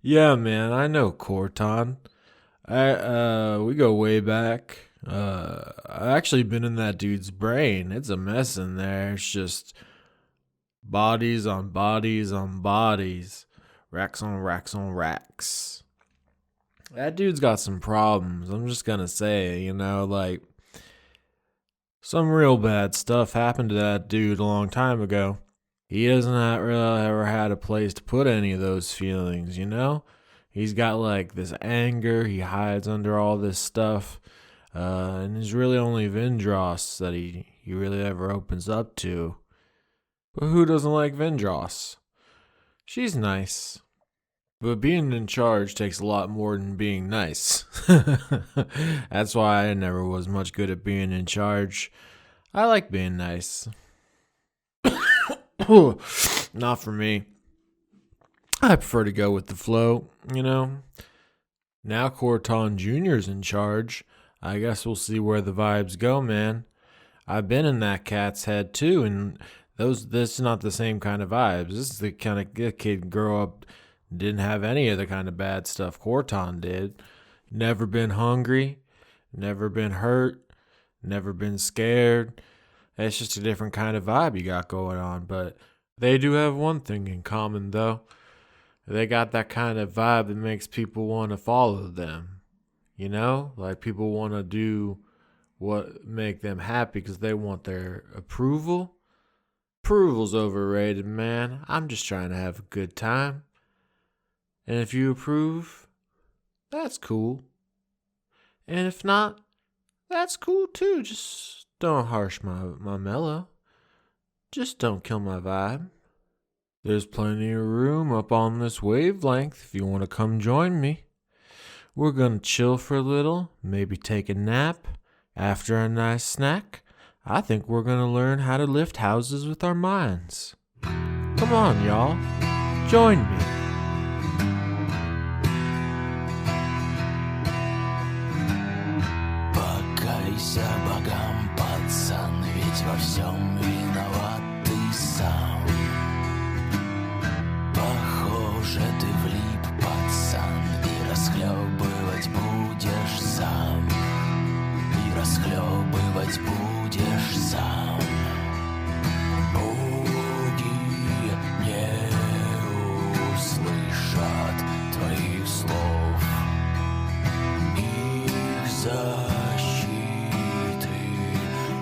Yeah, man, I know Cortan. We go way back. I actually been in that dude's brain. It's a mess in there. It's just bodies on bodies on bodies, racks on racks on racks. That dude's got some problems. I'm just gonna say, like some real bad stuff happened to that dude a long time ago. He doesn't really ever had a place to put any of those feelings. He's got like this anger he hides under all this stuff. And it's really only Vindrass that he really ever opens up to. But who doesn't like Vindrass? She's nice. But being in charge takes a lot more than being nice. That's why I never was much good at being in charge. I like being nice. Not for me. I prefer to go with the flow, Now Cortan Jr.'s in charge. I guess we'll see where the vibes go, man. I've been in that cat's head too, and this is not the same kind of vibes. This is the kind of kid grow up, didn't have any of the kind of bad stuff Cortan did. Never been hungry, never been hurt, never been scared. It's just a different kind of vibe you got going on. But they do have one thing in common, though. They got that kind of vibe that makes people want to follow them. Like people want to do what make them happy because they want their approval. Approval's overrated, man. I'm just trying to have a good time. And if you approve, that's cool. And if not, that's cool too. Just don't harsh my mellow. Just don't kill my vibe. There's plenty of room up on this wavelength if you want to come join me. We're going to chill for a little, maybe take a nap. After a nice snack, I think we're going to learn how to lift houses with our minds. Come on, y'all. Join me. Покайся богам, пацан, ведь во всем виноват ты сам. Похоже, ты влип, пацан, и расхлебывать будешь сам. И расхлебывать будешь сам. Боги не услышат твоих слов. Их защиты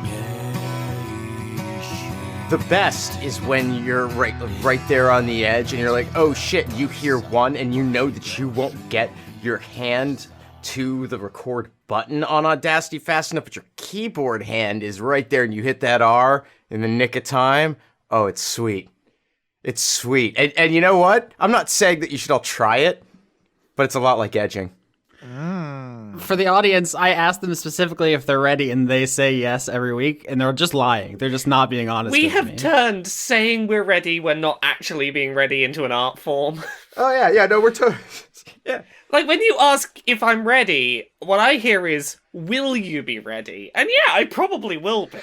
не ищи. The best is when you're right there on the edge and you're like, oh shit, you hear one and you know that you won't get your hand to the record button on Audacity fast enough, but your keyboard hand is right there and you hit that R in the nick of time. Oh, it's sweet. It's sweet. And you know what? I'm not saying that you should all try it, but it's a lot like edging. For the audience, I ask them specifically if they're ready, and they say yes every week, and they're just lying. They're just not being honest with me. We have turned saying we're ready when not actually being ready into an art form. Oh, yeah, no, we're yeah. Like, when you ask if I'm ready, what I hear is, will you be ready? And yeah, I probably will be.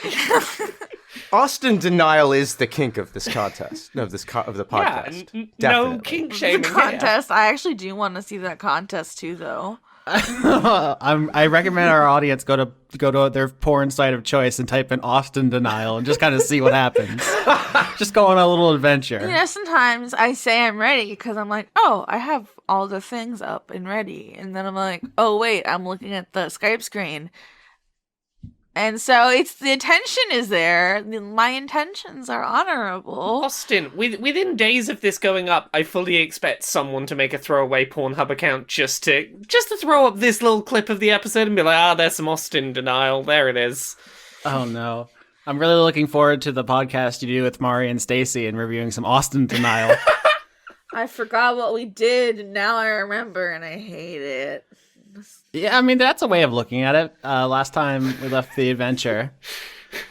Austin denial is the kink of this contest, of the podcast. Yeah, no Definitely. kink The shaming contest. I actually do want to see that contest too, though. I recommend our audience go to their porn site of choice and type in Austin denial and just kind of see what happens. Just go on a little adventure. Sometimes I say I'm ready because I'm like, oh, I have all the things up and ready. And then I'm like, oh, wait, I'm looking at the Skype screen. And so it's the intention is there. My intentions are honorable. Austin, within days of this going up, I fully expect someone to make a throwaway Pornhub account just to throw up this little clip of the episode and be like, there's some Austin denial. There it is. Oh no. I'm really looking forward to the podcast you do with Mari and Stacy and reviewing some Austin denial. I forgot what we did, and now I remember, and I hate it. Yeah, I mean, that's a way of looking at it. Last time we left the adventure,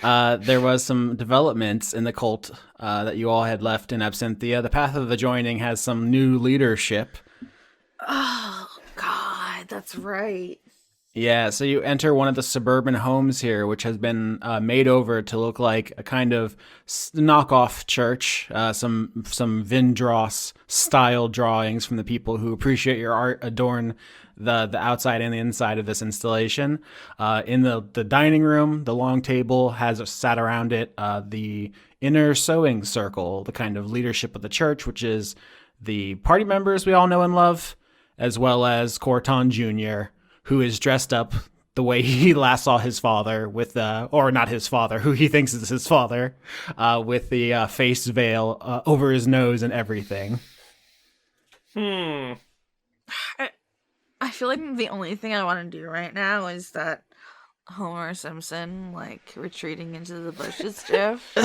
there was some developments in the cult that you all had left in Absentia. The Path of the Joining has some new leadership. Oh, God, that's right. Yeah, so you enter one of the suburban homes here, which has been made over to look like a kind of knockoff church. Some Vindrass style drawings from the people who appreciate your art adorn the outside and the inside of this installation. In the dining room, the long table has sat around it the inner sewing circle, the kind of leadership of the church, which is the party members we all know and love, as well as Cortan Jr., who is dressed up the way he last saw his father with, or not his father, who he thinks is his father, with the face veil over his nose and everything. I feel like the only thing I want to do right now is that Homer Simpson, like, retreating into the bushes gif.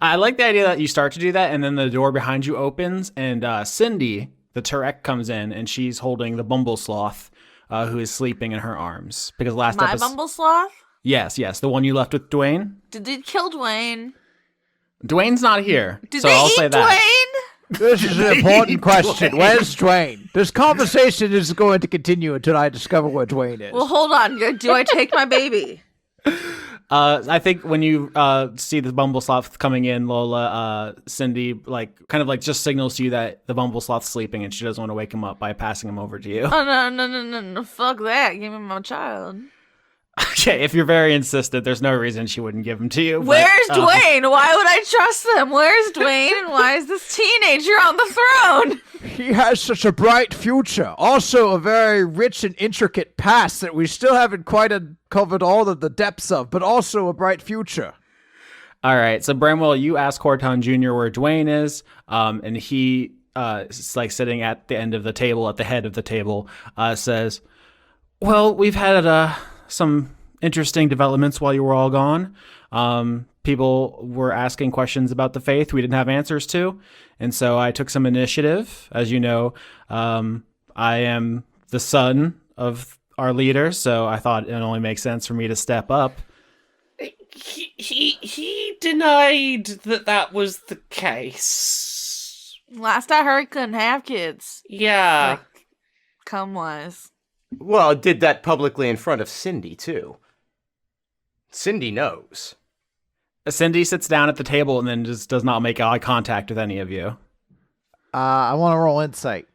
I like the idea that you start to do that, and then the door behind you opens, and Cindy, the Turek, comes in, and she's holding the Bumble Sloth, who is sleeping in her arms. Because last My episode, Bumble Sloth? yes, the one you left with Dwayne. Did they kill Dwayne? Dwayne's not here, Did so they I'll eat say that. Dwayne? This is an important question. Where's Dwayne? This conversation is going to continue until I discover where Dwayne is. Well, hold on. Do I take my baby? I think when you see the Bumble Sloth coming in, Lola, Cindy, kind of just signals to you that the Bumble Sloth's sleeping and she doesn't want to wake him up by passing him over to you. Oh, no. Fuck that. Give me my child. Okay, if you're very insistent, there's no reason she wouldn't give him to you. Where's Dwayne? Why would I trust them? Where's Dwayne? And why is this teenager on the throne? He has such a bright future. Also, a very rich and intricate past that we still haven't quite uncovered all of the depths of, but also a bright future. All right, so Bramwell, you ask Cortan Jr. where Dwayne is, and he is sitting at the end of the table, at the head of the table, says, well, we've had some interesting developments while you were all gone. People were asking questions about the faith we didn't have answers to, and so I took some initiative. As you know, I am the son of our leader, so I thought it only makes sense for me to step up. He denied that was the case. Last I heard, he couldn't have kids. Yeah. Come wise. Well, did that publicly in front of Cindy, too. Cindy knows. Cindy sits down at the table and then just does not make eye contact with any of you. I want to roll insight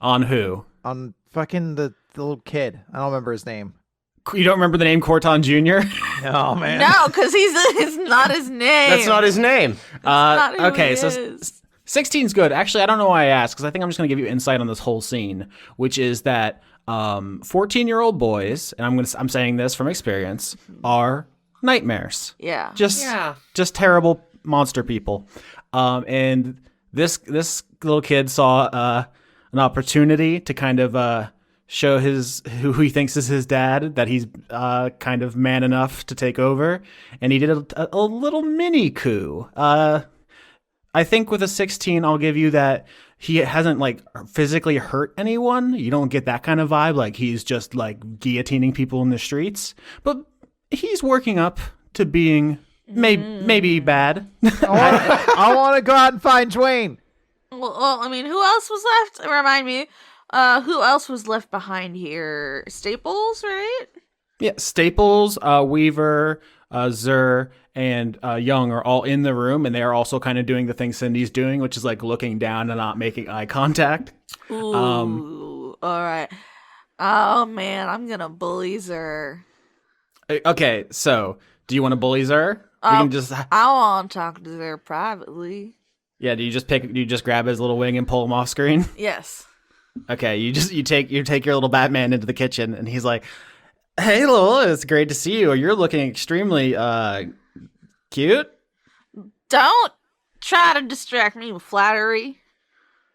On who? on fucking the little kid. I don't remember his name. You don't remember the name Cortan Jr.? Oh, man. No, because it's not his name. That's not his name. not who Okay, he so is. 16's good. Actually, I don't know why I asked, because I think I'm just going to give you insight on this whole scene, which is that 14-year-old boys, and I'm saying this from experience, are nightmares. Yeah. Just terrible monster people. And this little kid saw an opportunity to kind of show who he thinks is his dad, that he's kind of man enough to take over, and he did a little mini coup. I think with a 16, I'll give you that he hasn't physically hurt anyone. You don't get that kind of vibe, like he's just guillotining people in the streets, but he's working up to being maybe bad. I want to go out and find Dwayne. Well, I mean, who else was left? Remind me. Who else was left behind here? Staples, right? Yeah, Staples, Weaver, Zur, and Young are all in the room, and they are also kind of doing the thing Cindy's doing, which is looking down and not making eye contact. Ooh, all right. Oh man, I'm gonna bully Zur. Okay, so do you want to bully Zur? We can just I want to talk to Zur privately. do you just grab his little wing and pull him off screen? Yes. Okay, you take your little Batman into the kitchen, and he's like, "Hey, Lola, it's great to see you. You're looking extremely cute. Don't try to distract me with flattery.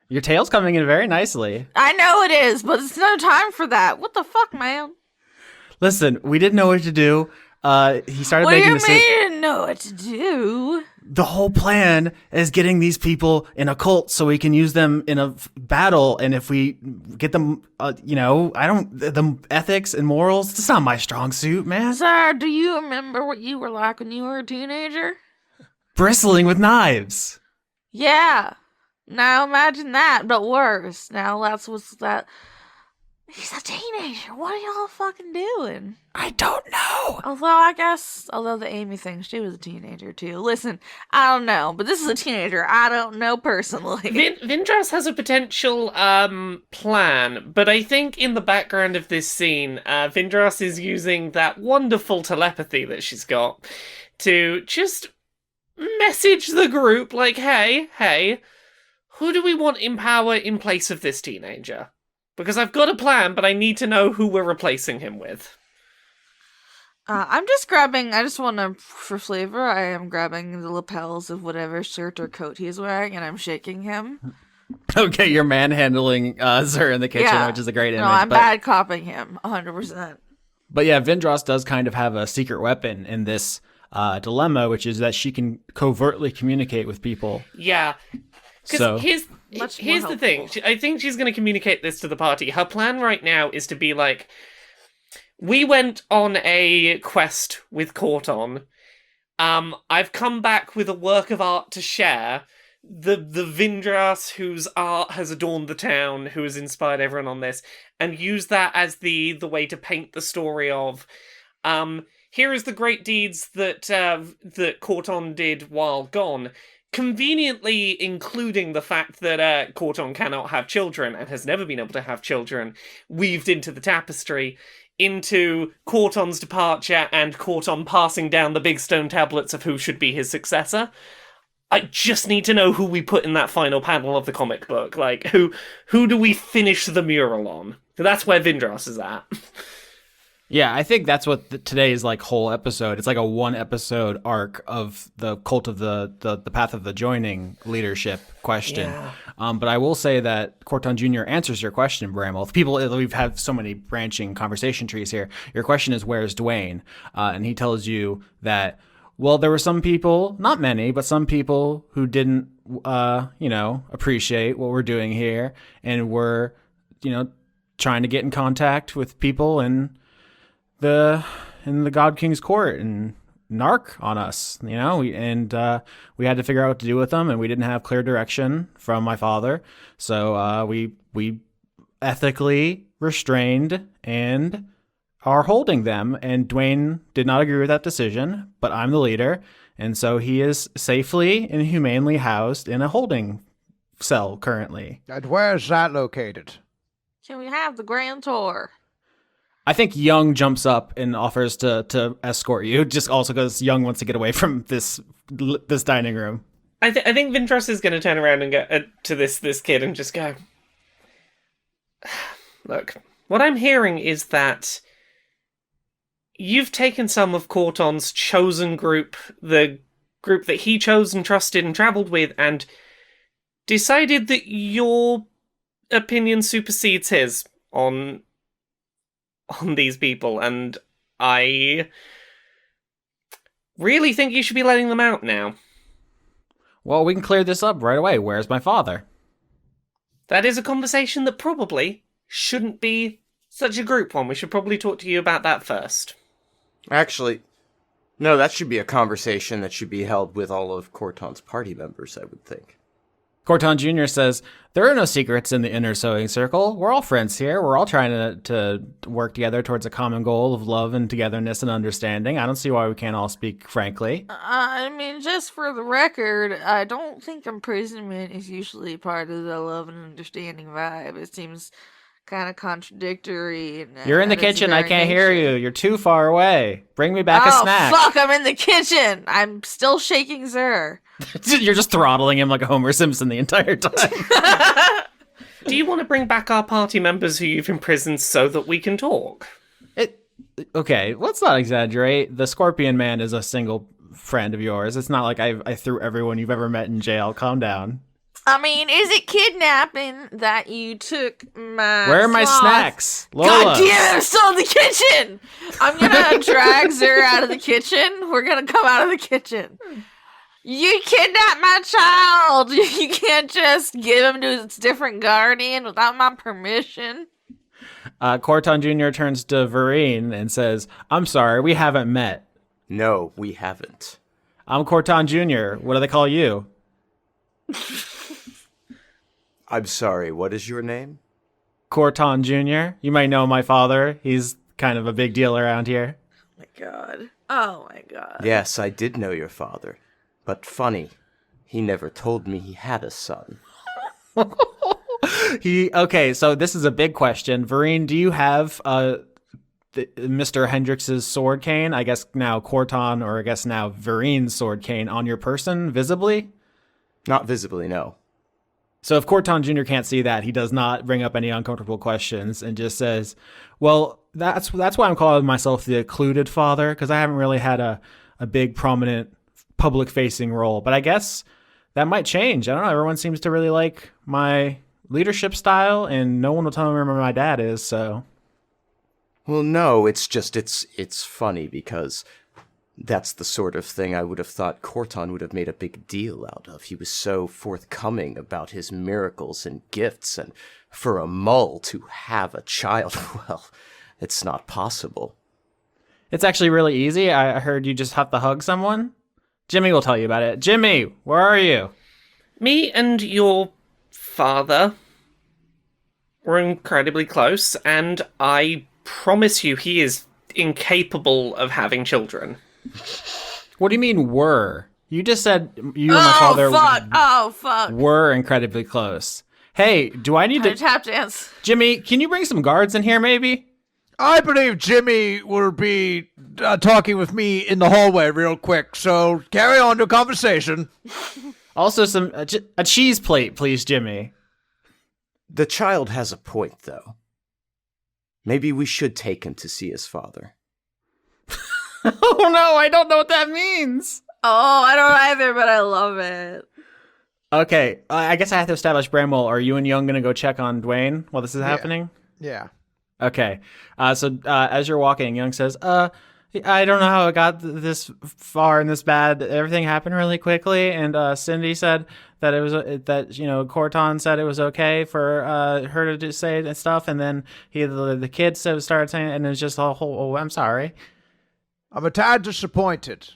Your tail's coming in very nicely. I know it is, but it's no time for that. What the fuck, man? Listen, we didn't know what to do. He started What do making you the mean you didn't know what to do? The whole plan is getting these people in a cult so we can use them in a battle. And if we get them, the ethics and morals, it's not my strong suit, man. Sir, do you remember what you were like when you were a teenager? Bristling with knives. Yeah. Now imagine that, but worse. Now that's what's that. He's a teenager. What are y'all fucking doing? I don't know. Although the Amy thing, she was a teenager too. Listen, I don't know, but this is a teenager I don't know personally. Vindrass has a potential plan, but I think in the background of this scene, Vindrass is using that wonderful telepathy that she's got to just message the group like, hey, who do we want in power in place of this teenager? Because I've got a plan, but I need to know who we're replacing him with. I just want to, for flavor, I am grabbing the lapels of whatever shirt or coat he's wearing, and I'm shaking him. Okay, you're manhandling Zer in the kitchen, Yeah. which is a great image. No, I'm but, bad copping him, 100%. But yeah, Vindrass does kind of have a secret weapon in this dilemma, which is that she can covertly communicate with people. Yeah. Because So- here's the thing. helpful. I think she's going to communicate this to the party. Her plan right now is to be like, we went on a quest with Cortan. I've come back with a work of art to share. The Vindrass whose art has adorned the town, who has inspired everyone on this, and use that as the way to paint the story of, here is the great deeds that that Cortan did while gone. Conveniently including the fact that Cortan cannot have children and has never been able to have children weaved into the tapestry, into Cortan's departure and Cortan passing down the big stone tablets of who should be his successor. I just need to know who we put in that final panel of the comic book. Like, who do we finish the mural on? That's where Vindrass is at. Yeah, I think that's what today's like whole episode. It's like a 1-episode arc of the cult of the path of the joining leadership question. Yeah. But I will say that Cortan Jr. answers your question, Bramwell. We've had so many branching conversation trees here. Your question is, where's Dwayne? And he tells you that, well, there were some people, not many, but some people who didn't, appreciate what we're doing here, and were, trying to get in contact with people in the God King's court and narc on us, we had to figure out what to do with them, and we didn't have clear direction from my father, so we ethically restrained and are holding them. And Dwayne did not agree with that decision, but I'm the leader, and so he is safely and humanely housed in a holding cell currently. And where is that located? Can we have the grand tour? I think Young jumps up and offers to escort you, just also because Young wants to get away from this dining room. I think Vindrass is going to turn around and go to this kid and just go, look, what I'm hearing is that you've taken some of Cortan's chosen group, the group that he chose and trusted and travelled with, and decided that your opinion supersedes his on these people, and I really think you should be letting them out now. Well, we can clear this up right away. Where's my father? That is a conversation that probably shouldn't be such a group one. We should probably talk to you about that first. Actually, no, that should be a conversation that should be held with all of Cortan's party members, I would think. Cortan Jr. says, there are no secrets in the inner sewing circle. We're all friends here. We're all trying to work together towards a common goal of love and togetherness and understanding. I don't see why we can't all speak frankly. I mean, just for the record, I don't think imprisonment is usually part of the love and understanding vibe. It seems kind of contradictory. You're in the kitchen. I can't hear you. You're too far away. Bring me back a snack. Oh, fuck, I'm in the kitchen. I'm still shaking Zer. You're just throttling him like a Homer Simpson the entire time. Do you want to bring back our party members who you've imprisoned so that we can talk? Okay, let's not exaggerate. The Scorpion Man is a single friend of yours. It's not like I threw everyone you've ever met in jail. Calm down. I mean, is it kidnapping that you took my Where are my sloth? snacks? Lola. God damn it, I'm still in the kitchen! I'm gonna drag Zer out of the kitchen. We're gonna come out of the kitchen. You kidnapped my child! You can't just give him to its different guardian without my permission. Cortan Jr. turns to Vireen and says, I'm sorry, we haven't met. No, we haven't. I'm Cortan Jr. What do they call you? I'm sorry, what is your name? Cortan Jr. You might know my father. He's kind of a big deal around here. Oh my god. Oh my god. Yes, I did know your father. But funny, he never told me he had a son. Okay, so this is a big question. Vireen, do you have Mr. Hendrix's sword cane? I guess now Cortan, or I guess now Vireen's sword cane on your person visibly? Not visibly, no. So if Cortan Jr. can't see that, he does not bring up any uncomfortable questions and just says, well, that's why I'm calling myself the occluded father, because I haven't really had a big, prominent, public-facing role. But I guess that might change. I don't know. Everyone seems to really like my leadership style, and no one will tell me where my dad is, so... Well, no, it's just, it's funny because that's the sort of thing I would have thought Cortan would have made a big deal out of. He was so forthcoming about his miracles and gifts, and for a mull to have a child, well, it's not possible. It's actually really easy. I heard you just have to hug someone. Jimmy will tell you about it. Jimmy, where are you? Me and your father were incredibly close, and I promise you he is incapable of having children. What do you mean were? You just said you and my father Fuck. were incredibly close. Hey, do I need to... Tap dance. Jimmy, can you bring some guards in here maybe? I believe Jimmy will be talking with me in the hallway real quick, so carry on your conversation. Also, a cheese plate, please, Jimmy. The child has a point, though. Maybe we should take him to see his father. Oh no, I don't know what that means. Oh, I don't either, but I love it. Okay, I guess I have to establish, Bramwell, are you and Young going to go check on Dwayne while this is happening? Yeah. Okay, so as you're walking, Young says, I don't know how it got this far and this bad. Everything happened really quickly, and Cindy said that it was Cortan said it was okay for her to just say and stuff, and then the kids started saying it, and it's just a whole. Oh, I'm sorry. I'm a tad disappointed.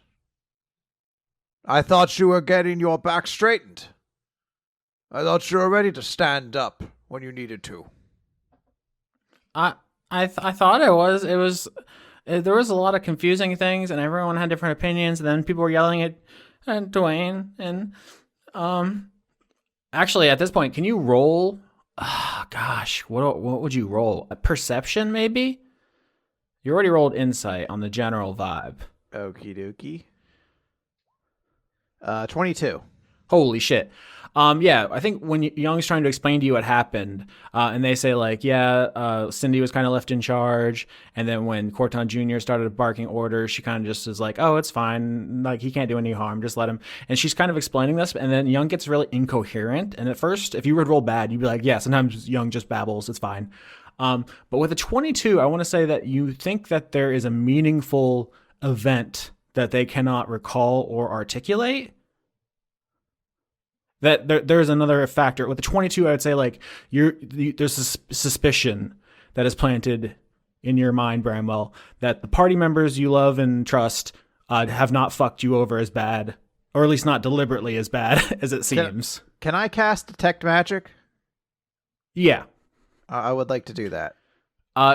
I thought you were getting your back straightened. I thought you were ready to stand up when you needed to. I thought it was. There was a lot of confusing things, and everyone had different opinions. And then people were yelling at Dwayne. And actually, at this point, can you roll? Oh, gosh, what would you roll? A perception, maybe? You already rolled insight on the general vibe. Okie dokie. 22. Holy shit. Yeah, I think when Young's trying to explain to you what happened, and they say like, Cindy was kind of left in charge, and then when Cortan Jr. started barking orders, she kind of just is like, oh, it's fine, like he can't do any harm, just let him. And she's kind of explaining this, and then Young gets really incoherent. And at first, if you would roll bad, you'd be like, yeah, sometimes Young just babbles, it's fine. But with a 22, I want to say that you think that there is a meaningful event that they cannot recall or articulate. That there's another factor. With the 22, I would say like there's a suspicion that is planted in your mind, Bramwell, that the party members you love and trust have not fucked you over as bad, or at least not deliberately as bad as it seems. Can I cast Detect Magic? Yeah. I would like to do that.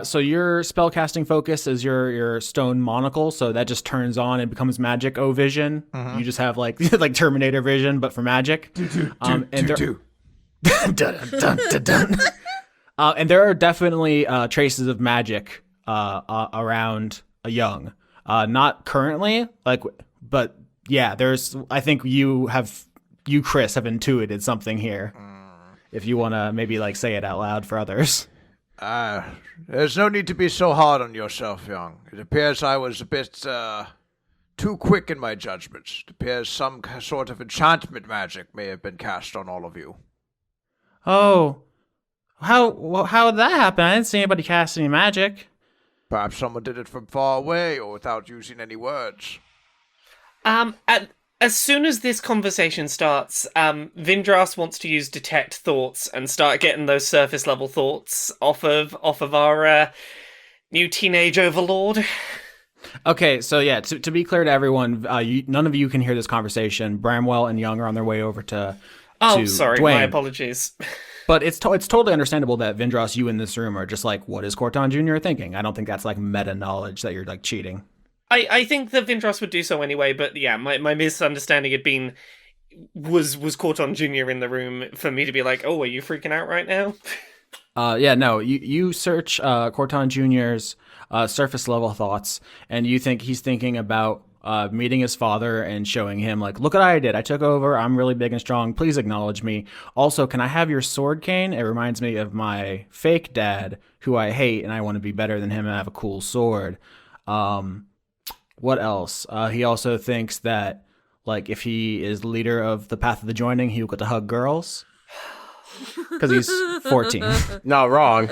So your spellcasting focus is your stone monocle, so that just turns on and becomes magic vision. Mm-hmm. You just have like Terminator vision, but for magic. And there are definitely traces of magic around a Young. Not currently, but yeah, there's. I think you, Chris, have intuited something here. If you want to maybe say it out loud for others. There's no need to be so hard on yourself, Young. It appears I was a bit too quick in my judgments. It appears some sort of enchantment magic may have been cast on all of you. Oh, how did that happen? I didn't see anybody cast any magic. Perhaps someone did it from far away or without using any words. As soon as this conversation starts, Vindrass wants to use Detect Thoughts and start getting those surface level thoughts off of our new teenage overlord. Okay, so yeah, to be clear to everyone, none of you can hear this conversation. Bramwell and Young are on their way over to sorry, Dwayne. my apologies. But it's totally understandable that Vindrass, you in this room are just like, what is Cortan Jr. thinking? I don't think that's like meta knowledge that you're like cheating. I think that Vindrass would do so anyway, but yeah, my misunderstanding had been was Cortan Jr. in the room for me to be like, oh, are you freaking out right now? No, you search Cortan Jr.'s surface level thoughts, and you think he's thinking about meeting his father and showing him like, look what I did. I took over. I'm really big and strong. Please acknowledge me. Also, can I have your sword cane? It reminds me of my fake dad, who I hate, and I want to be better than him and have a cool sword. What else? He also thinks that like if he is leader of the Path of the Joining, he will get to hug girls. Because he's 14. Not wrong.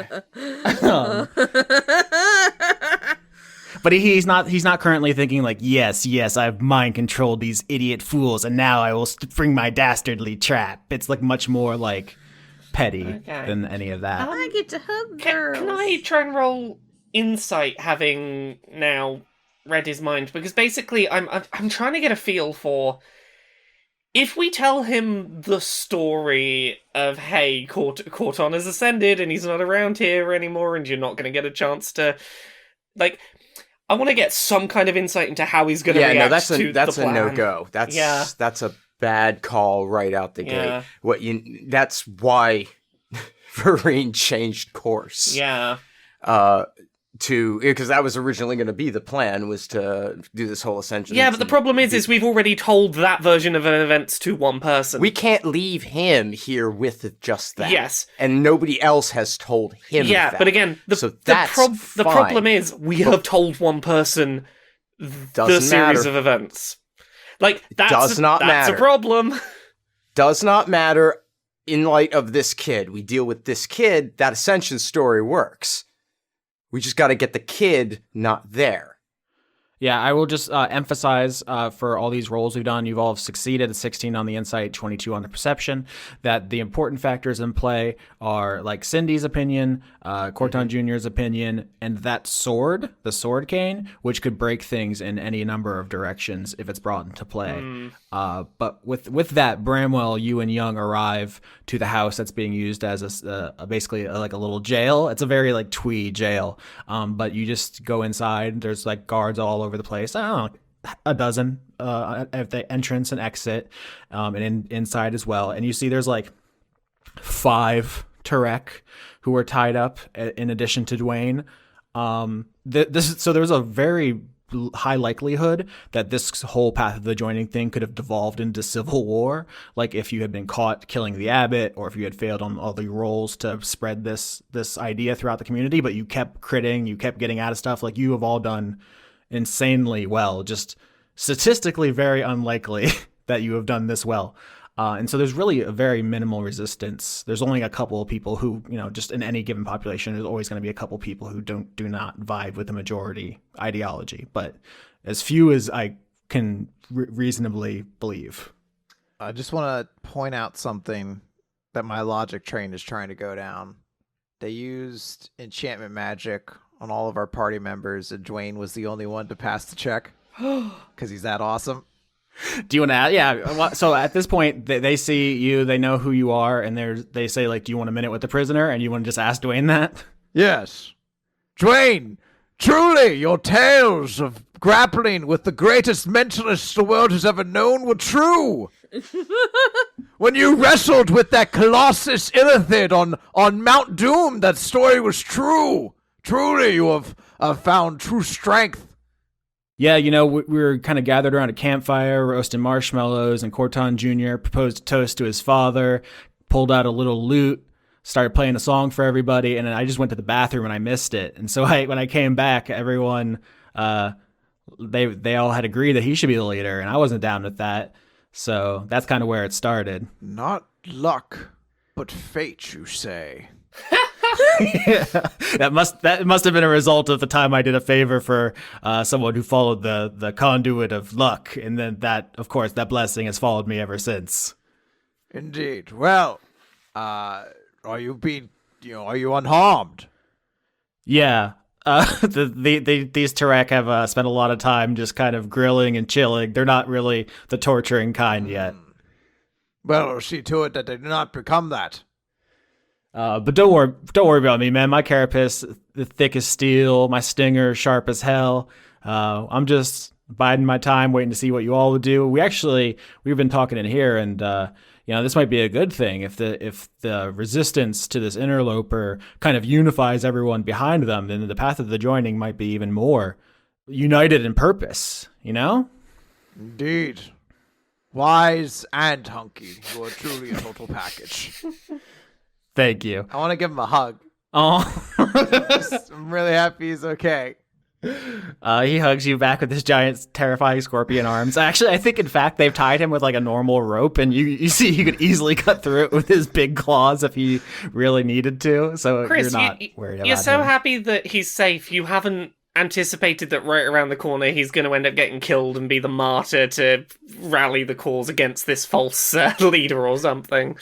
But he's not currently thinking like, yes, I've mind controlled these idiot fools, and now I will bring my dastardly trap. It's like much more like petty than any of that. I get to hug girls. Can I try and roll insight, having now read his mind? Because basically, I'm trying to get a feel for if we tell him the story of, hey, Cortan has ascended and he's not around here anymore, and you're not going to get a chance to, like, I want to get some kind of insight into how he's going to react that's to a the plan. no-go. That's a bad call right out the gate. That's why Vireen changed course. Yeah. Because that was originally going to be the plan, was to do this whole ascension. Yeah, but the problem is we've already told that version of events to one person. We can't leave him here with just that. Yes. And nobody else has told him that. But again, the problem is we have told one person the series of events. Like, that's a problem. Does not matter in light of this kid. We deal with this kid, that ascension story works. We just got to get the kid not there. Yeah, I will just emphasize for all these rolls we've done, you've all succeeded, 16 on the insight, 22 on the perception, that the important factors in play are like Cindy's opinion, Cortan Jr.'s opinion, and that sword, the sword cane, which could break things in any number of directions if it's brought into play. But with that, Bramwell, you and Young arrive to the house that's being used as basically like a little jail. It's a very like twee jail, but you just go inside. There's like guards all over the place. I don't know, a dozen at the entrance and exit, and inside as well. And you see there's like 5 Turek who are tied up in addition to Dwayne. So there's a very high likelihood that this whole Path of the Joining thing could have devolved into civil war, like if you had been caught killing the abbot, or if you had failed on all the roles to spread this idea throughout the community, but you kept critting, you kept getting out of stuff. Like, you have all done insanely well, just statistically very unlikely that you have done this well. And so there's really a very minimal resistance. There's only a couple of people who, just in any given population, there's always going to be a couple of people who do not vibe with the majority ideology, but as few as I can reasonably believe. I just want to point out something that my logic train is trying to go down. They used enchantment magic on all of our party members, and Dwayne was the only one to pass the check because he's that awesome. Do you want to add? Yeah. So at this point, they see you, they know who you are, and they say, like, do you want a minute with the prisoner? And you want to just ask Dwayne that? Yes. Dwayne, truly, your tales of grappling with the greatest mentalists the world has ever known were true. When you wrestled with that Colossus Illithid on Mount Doom, that story was true. Truly, you have found true strength. Yeah, we were kind of gathered around a campfire, roasting marshmallows, and Cortan Jr. proposed a toast to his father, pulled out a little lute, started playing a song for everybody, and then I just went to the bathroom and I missed it. And so when I came back, everyone, they all had agreed that he should be the leader, and I wasn't down with that. So that's kind of where it started. Not luck, but fate, you say. Yeah, that must have been a result of the time I did a favor for someone who followed the conduit of luck, and then that blessing has followed me ever since. Indeed. Well, are you unharmed? Yeah. These Turek have spent a lot of time just kind of grilling and chilling. They're not really the torturing kind yet. Well, see to it that they do not become that. But don't worry about me, man. My carapace, the thick as steel, my stinger, sharp as hell. I'm just biding my time, waiting to see what you all would do. We've been talking in here, and this might be a good thing if the resistance to this interloper kind of unifies everyone behind them. Then the path of the joining might be even more united in purpose. You know? Indeed. Wise and hunky. You are truly a total package. Thank you. I want to give him a hug. Oh, I'm really happy he's okay. he hugs you back with his giant, terrifying scorpion arms. Actually, I think in fact they've tied him with like a normal rope, and you see he could easily cut through it with his big claws if he really needed to. So Chris, you're not worried about you're so him. happy that he's safe. You haven't anticipated that right around the corner he's going to end up getting killed and be the martyr to rally the cause against this false leader or something.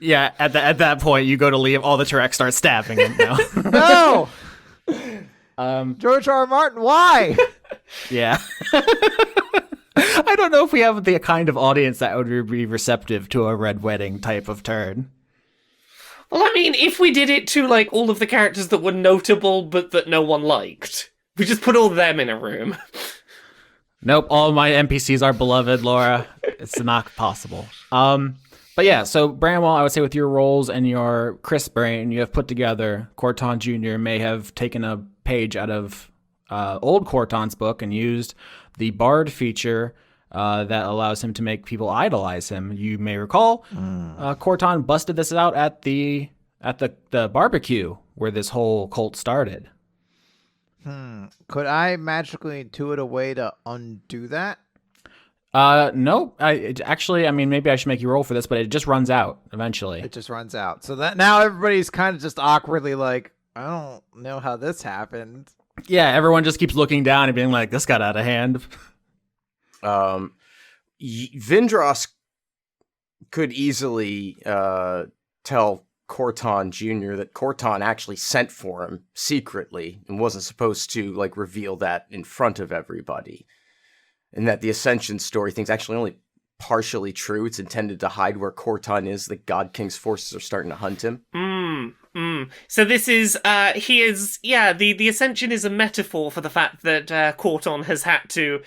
Yeah, at that point, you go to leave, all the Tureks start stabbing him now. No! George R. R. Martin, why? Yeah. I don't know if we have the kind of audience that would be receptive to a Red Wedding type of turn. Well, I mean, if we did it to, like, all of the characters that were notable but that no one liked, we just put all of them in a room. Nope, all my NPCs are beloved, Laura. It's not possible. But yeah, so Bramwell, I would say with your roles and your crisp brain, you have put together Cortan Jr. may have taken a page out of old Cortan's book and used the Bard feature that allows him to make people idolize him. You may recall Cortan busted this out at the barbecue where this whole cult started. Could I magically intuit a way to undo that? No. I mean, maybe I should make you roll for this, but it just runs out eventually. It just runs out. So that now everybody's kind of just awkwardly like, I don't know how this happened. Yeah, everyone just keeps looking down and being like, this got out of hand. Vindrass could easily tell Cortan Jr. that Cortan actually sent for him secretly and wasn't supposed to like reveal that in front of everybody. And that the Ascension story thing's actually only partially true. It's intended to hide where Cortan is. The God King's forces are starting to hunt him. So this is, the Ascension is a metaphor for the fact that Cortan has had to,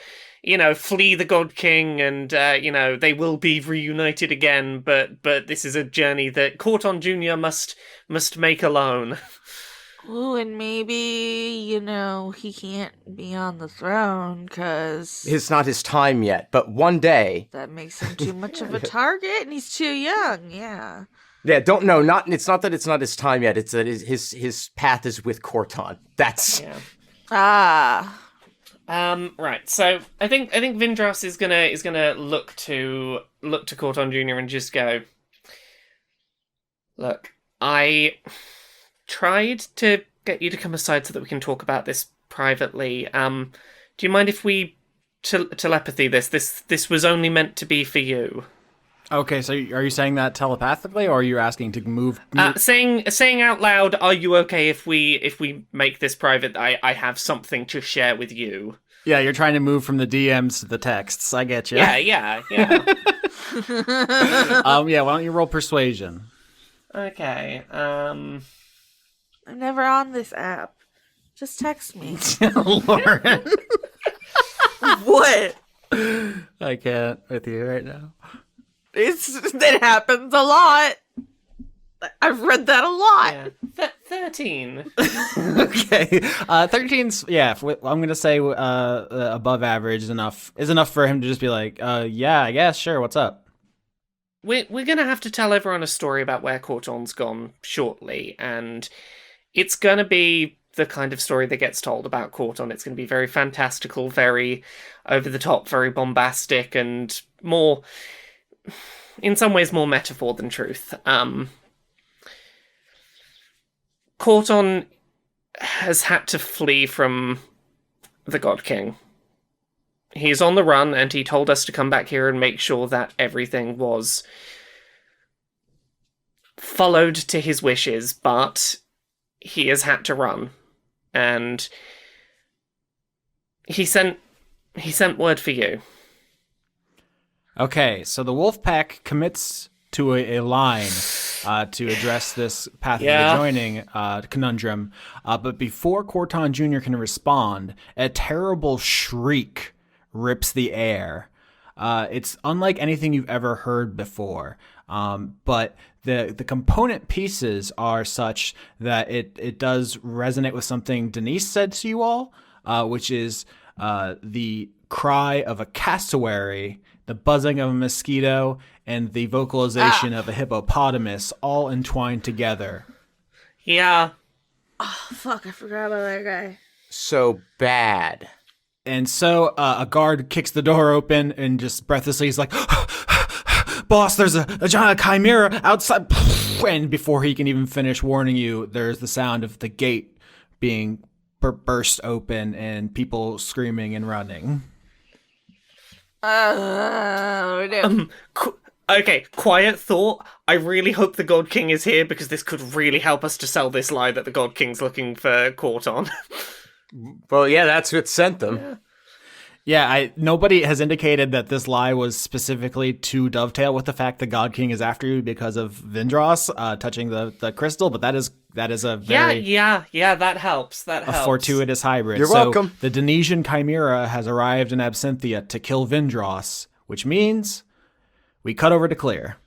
flee the God King and, they will be reunited again, but this is a journey that Cortan Jr. must make alone. Ooh, and maybe, he can't be on the throne, because It's not his time yet, but one day... that makes him too much of a target, and he's too young, yeah. Yeah, it's not that it's not his time yet, it's that his path is with Cortan. That's... Yeah. Right, so I think Vindrass is gonna look to Cortan Jr. and just go, look, I tried to get you to come aside so that we can talk about this privately. Do you mind if we telepathy this? This was only meant to be for you. Okay, so are you saying that telepathically, or are you asking to move? Saying out loud, are you okay if we make this private? I have something to share with you. Yeah, you're trying to move from the DMs to the texts. I get you. Yeah. Yeah, why don't you roll persuasion? Okay. I'm never on this app. Just text me. Lauren. What? I can't with you right now. It happens a lot. I've read that a lot. Yeah. 13. Okay. 13's, yeah, I'm going to say above average is enough for him to just be like, yeah, I guess, sure, what's up? We're going to have to tell everyone a story about where Cortan's gone shortly, and it's going to be the kind of story that gets told about Cortan. It's going to be very fantastical, very over-the-top, very bombastic, and more, in some ways, more metaphor than truth. Cortan has had to flee from the God King. He's on the run, and he told us to come back here and make sure that everything was followed to his wishes, but he has had to run. And he sent word for you. Okay, so the wolf pack commits to a line to address this path Yeah. of the joining conundrum. But before Cortan Jr. can respond, a terrible shriek rips the air. It's unlike anything you've ever heard before. But the component pieces are such that it does resonate with something Denise said to you all, which is the cry of a cassowary, the buzzing of a mosquito, and the vocalization of a hippopotamus all entwined together. Yeah. Fuck, I forgot about that guy. So bad. And so a guard kicks the door open and just breathlessly is like, "Boss, there's a giant chimera outside." And before he can even finish warning you, there's the sound of the gate being burst open and people screaming and running. What do we do? Okay, quiet thought. I really hope the God King is here because this could really help us to sell this lie that the God King's looking for Cortan. Well, yeah, that's what sent them. Yeah, nobody has indicated that this lie was specifically to dovetail with the fact the God King is after you because of Vindrass touching the crystal, but that is a very Yeah, that helps. That a helps. fortuitous hybrid. You're So welcome. The Denesian Chimera has arrived in Absenthia to kill Vindrass, which means we cut over to Clear.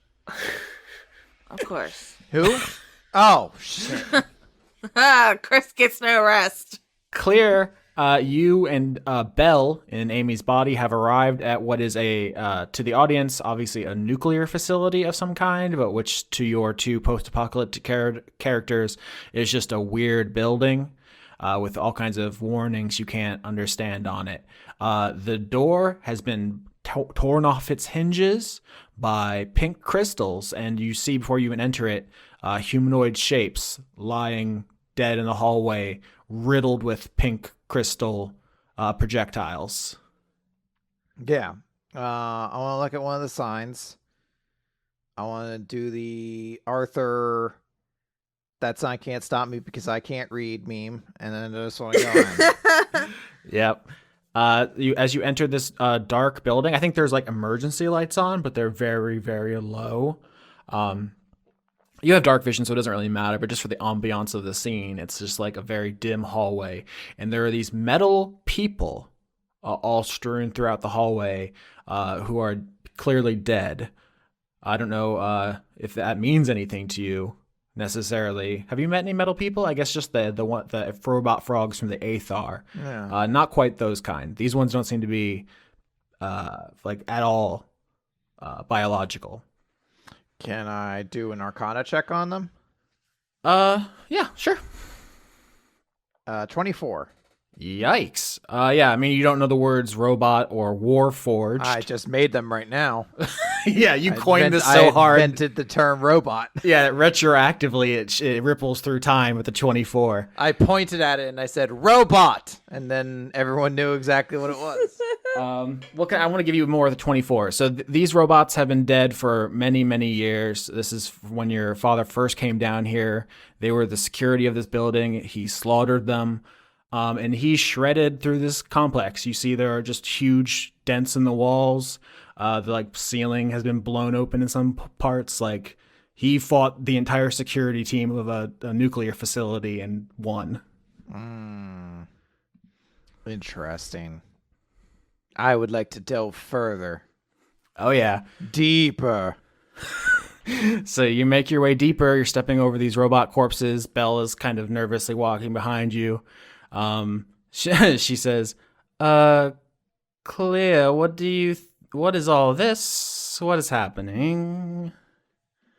Of course. Who? Oh, shit. Chris gets no rest. Clear, you and Belle in Amy's body have arrived at what is to the audience, obviously a nuclear facility of some kind, but which to your two post-apocalyptic characters is just a weird building with all kinds of warnings you can't understand on it. The door has been torn off its hinges by pink crystals, and you see before you even enter it humanoid shapes lying dead in the hallway, riddled with pink crystal projectiles. Yeah. I want to look at one of the signs. I want to do the Arthur, that sign can't stop me because I can't read meme. And then I just want to go on. Yep. As you enter this dark building, I think there's like emergency lights on, but they're very, very low. You have dark vision, so it doesn't really matter, but just for the ambiance of the scene, it's just like a very dim hallway. And there are these metal people all strewn throughout the hallway who are clearly dead. I don't know if that means anything to you necessarily. Have you met any metal people? I guess just the robot frogs from the Aethar. Yeah. Not quite those kind. These ones don't seem to be like at all biological. Can I do an Arcana check on them? Yeah, sure. 24. Yikes. Yeah, I mean, you don't know the words robot or warforged. I just made them right now. Yeah, you I coined this I so hard. invented the term robot. Yeah, retroactively, it ripples through time with the 24. I pointed at it and I said robot, and then everyone knew exactly what it was. I want to give you more of the 24. So these robots have been dead for many, many years. This is when your father first came down here. They were the security of this building. He slaughtered them. And he shredded through this complex. You see there are just huge dents in the walls. The ceiling has been blown open in some parts. Like, he fought the entire security team of a nuclear facility and won. Interesting. I would like to delve further. Oh, yeah. Deeper. So you make your way deeper. You're stepping over these robot corpses. Belle is kind of nervously walking behind you. She says, Clea, what is all this? What is happening?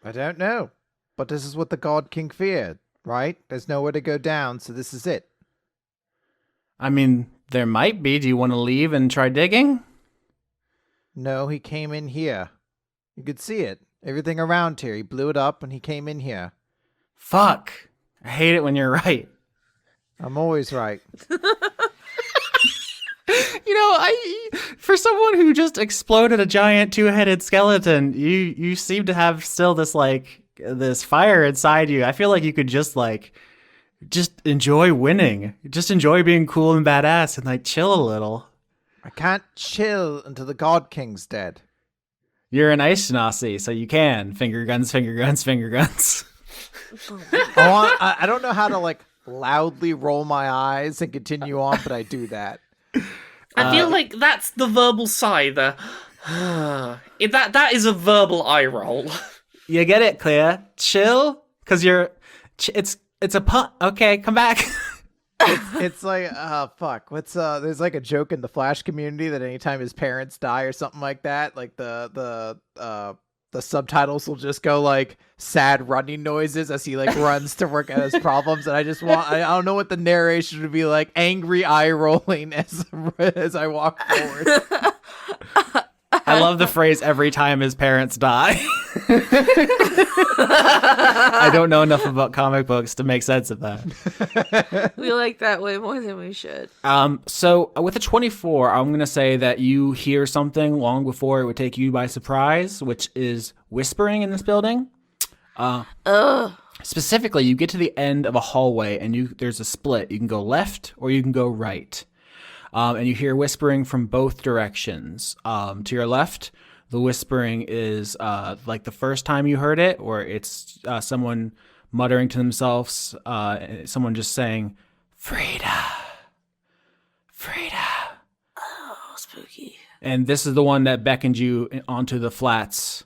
I don't know. But this is what the God King feared, right? There's nowhere to go down, so this is it. I mean, there might be. Do you want to leave and try digging? No, he came in here. You could see it. Everything around here. He blew it up and he came in here. Fuck. I hate it when you're right. I'm always right. You know, for someone who just exploded a giant two-headed skeleton, you seem to have still this this fire inside you. I feel like you could just enjoy winning. Just enjoy being cool and badass and chill a little. I can't chill until the God King's dead. You're an ice Nazi, so you can finger guns, finger guns, finger guns. I don't know how to like loudly roll my eyes and continue on, but I do that. I feel like that's the verbal sigh. That is a verbal eye roll. You get it, Clea? Chill, because it's a pun. Okay, come back. It's like, fuck. What's there's like a joke in the Flash community that anytime his parents die or something like that, like the subtitles will just go like sad running noises as he like runs to work out his problems. And I don't know what the narration would be like, angry eye rolling as I walk forward. I love the phrase every time his parents die. I don't know enough about comic books to make sense of that. We like that way more than we should. So with a 24, I'm going to say that you hear something long before it would take you by surprise, which is whispering in this building. Specifically, you get to the end of a hallway and there's a split. You can go left or you can go right. And you hear whispering from both directions. To your left, the whispering is like the first time you heard it, or it's someone muttering to themselves, someone just saying, Frida, Frida. Oh, spooky. And this is the one that beckoned you onto the flats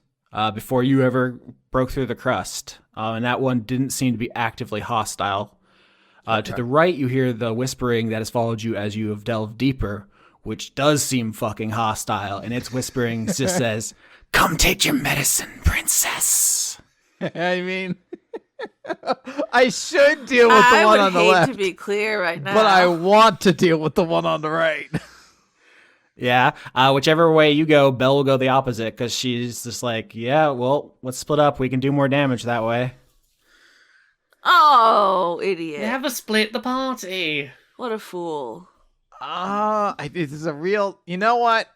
before you ever broke through the crust. And that one didn't seem to be actively hostile. To the right, you hear the whispering that has followed you as you have delved deeper, which does seem fucking hostile. And its whispering just says, come take your medicine, princess. I mean, I should deal with the one on the I would left. hate to be clear right now. But I want to deal with the one on the right. Yeah, whichever way you go, Belle will go the opposite, because she's just like, yeah, well, let's split up. We can do more damage that way. Oh, idiot. Never split the party. What a fool. This is a real, you know what?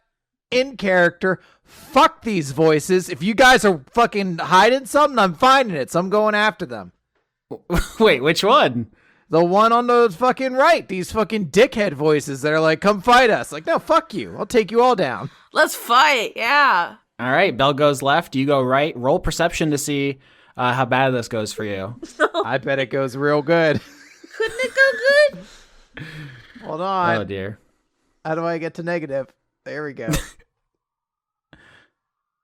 In character, fuck these voices. If you guys are fucking hiding something, I'm finding it, so I'm going after them. Wait, which one? The one on the fucking right. These fucking dickhead voices that are like, come fight us. Like, no, fuck you. I'll take you all down. Let's fight, yeah. All right, Belle goes left, you go right. Roll perception to see how bad this goes for you. I bet it goes real good. Couldn't it go good? Hold on. Oh, dear. How do I get to negative? There we go.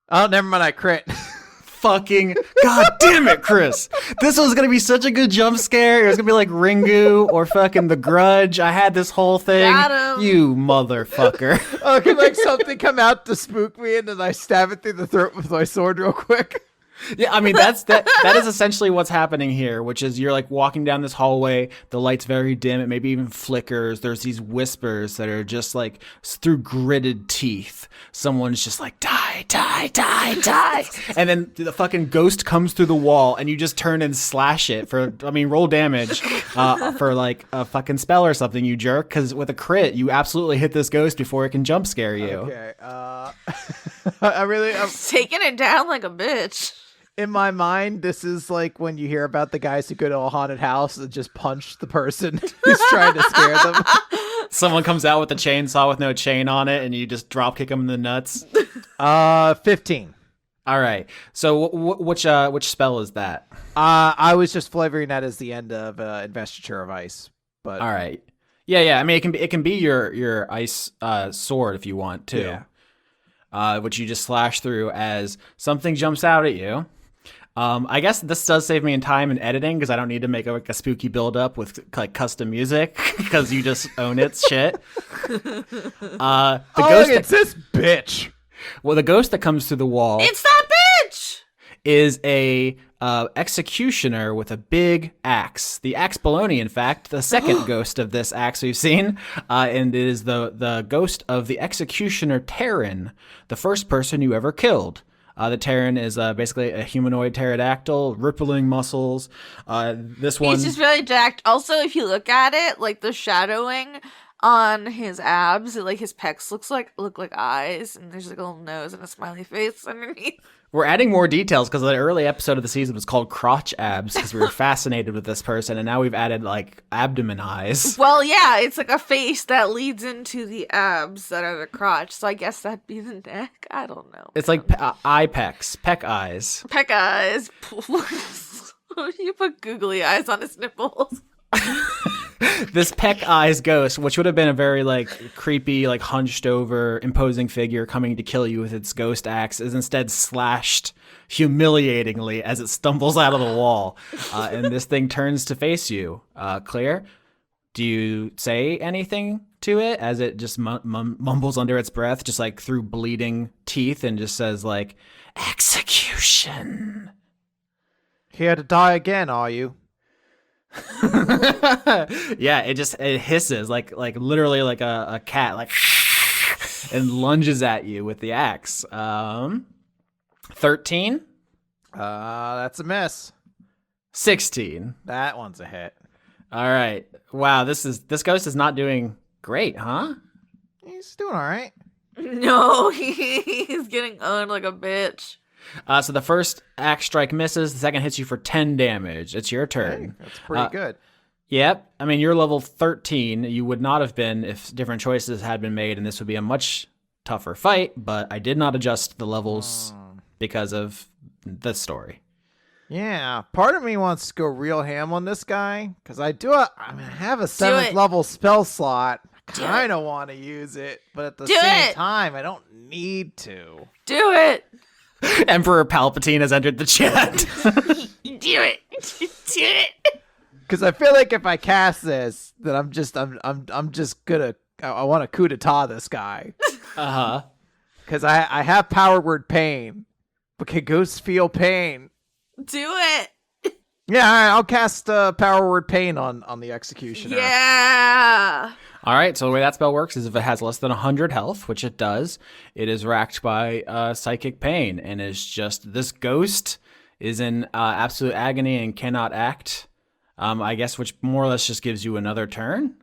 Oh, never mind. I crit. Fucking god damn it, Chris. This was gonna be such a good jump scare. It was gonna be like Ringu or fucking The Grudge. I had this whole thing. Got him. You motherfucker. Oh, can like something come out to spook me and then I stab it through the throat with my sword real quick? Yeah, I mean that is essentially what's happening here, which is you're like walking down this hallway, the light's very dim, it maybe even flickers, there's these whispers that are just like through gritted teeth. Someone's just like, die, die, die, die. And then the fucking ghost comes through the wall and you just turn and slash it roll damage for like a fucking spell or something, you jerk, because with a crit, you absolutely hit this ghost before it can jump scare you. Okay, I'm Taking it down like a bitch. in my mind, this is like when you hear about the guys who go to a haunted house and just punch the person who's trying to scare them. Someone comes out with a chainsaw with no chain on it, and you just drop kick them in the nuts. 15. All right. So which spell is that? I was just flavoring that as the end of Investiture of Ice. But All right. Yeah. I mean, it can be your ice sword if you want to. Yeah. Which you just slash through as something jumps out at you. I guess this does save me in time in editing because I don't need to make a spooky build up with like custom music because you just own it shit. It's this bitch. Well, the ghost that comes through the wall It's that bitch! is a executioner with a big axe. The axe baloney, in fact, the second ghost of this axe we've seen, and it is the ghost of the executioner Terran, the first person you ever killed. The Terran is basically a humanoid pterodactyl, rippling muscles. This one, He's just really jacked. Also, if you look at it, like the shadowing on his abs. Like his pecs look like eyes, and there's like a little nose and a smiley face underneath. We're adding more details because the early episode of the season was called Crotch Abs because we were fascinated with this person, and now we've added like abdomen eyes. Well, yeah, it's like a face that leads into the abs that are the crotch. So I guess that'd be the neck. I don't know. It's like eye pecs, peck eyes. Peck eyes. You put googly eyes on his nipples. This peck eyes ghost, which would have been a very like creepy, like hunched over, imposing figure coming to kill you with its ghost axe, is instead slashed humiliatingly as it stumbles out of the wall, and this thing turns to face you. Claire, do you say anything to it as it just mumbles under its breath, just like through bleeding teeth, and just says like, "Execution." Here to die again, are you? Yeah, it hisses like literally like a cat, like, and lunges at you with the axe. 13? That's a miss. 16. That one's a hit. All right. Wow, this ghost is not doing great, huh? He's doing all right. No, he's getting owned like a bitch. So the first axe strike misses. The second hits you for 10 damage. It's your turn. Hey, that's pretty good. Yep. I mean, you're level 13. You would not have been if different choices had been made, and this would be a much tougher fight, but I did not adjust the levels because of the story. Yeah, part of me wants to go real ham on this guy, because I have a 7th it. level spell slot. I kind of want to use it, but at the same time, I don't need to. Do it. Emperor Palpatine has entered the chat. Do it. Do it. Because I feel like if I cast this, then I'm just gonna. I want to coup d'etat this guy. Uh-huh. Because I have power word pain, but can ghosts feel pain? Do it. Yeah, all right, I'll cast power word pain on the executioner. Yeah. All right, so the way that spell works is if it has less than 100 health, which it does, it is racked by psychic pain, and is just, this ghost is in absolute agony and cannot act, I guess, which more or less just gives you another turn.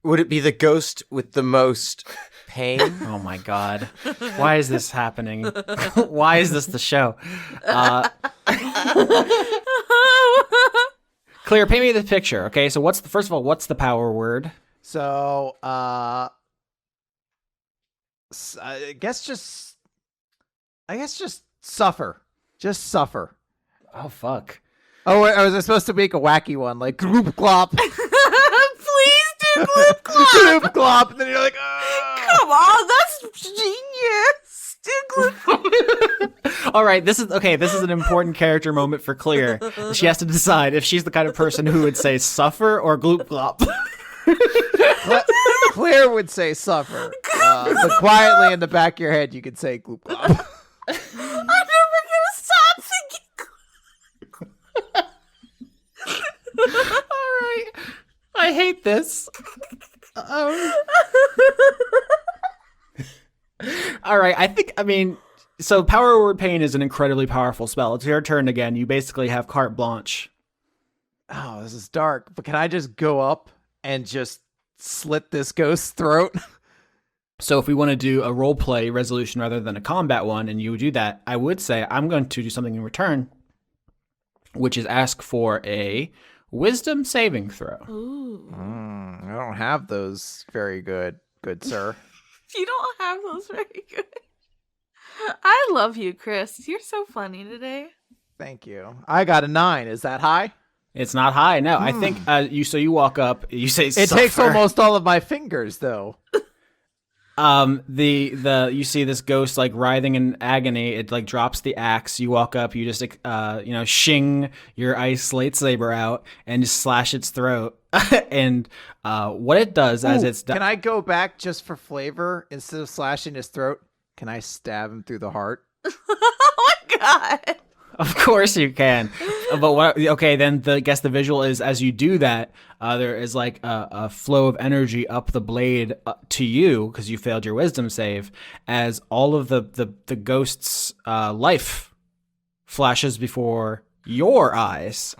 Would it be the ghost with the most pain? Oh my god. Why is this happening? Why is this the show? Claire, paint me the picture, okay? So first of all, what's the power word? So, I guess just suffer. Just suffer. Oh, fuck. Oh, wait, was I supposed to make a wacky one? Like, gloop glop. Please do gloop glop. Gloop glop. And then you're like, Come on, that's genius. Do gloop glop. All right, this is an important character moment for Claire. She has to decide if she's the kind of person who would say suffer or gloop glop. Claire would say suffer. But quietly in the back of your head, you could say gloop glop. I'm never gonna stop thinking. All right. I hate this. All right, so power word pain is an incredibly powerful spell. It's your turn again. You basically have carte blanche. Oh, this is dark. But can I just go up and just slit this ghost's throat? So if we want to do a role play resolution rather than a combat one, and you do that, I would say I'm going to do something in return, which is ask for a wisdom saving throw. I don't have those very good sir. You don't have those very good. I love you, Chris. You're so funny today. Thank you. I got a 9. Is that high? It's not high. No, I think you walk up, you say It suffer. takes almost all of my fingers, though. You see this ghost like writhing in agony. It like drops the axe. You walk up, you just shing your ice lightsaber out and just slash its throat. And what it does as it's done. Can I go back just for flavor instead of slashing his throat? Can I stab him through the heart? Oh my god. Of course you can. But what? Okay, then I guess the visual is as you do that, there is like a flow of energy up the blade to you because you failed your wisdom save, as all of the ghost's life flashes before your eyes.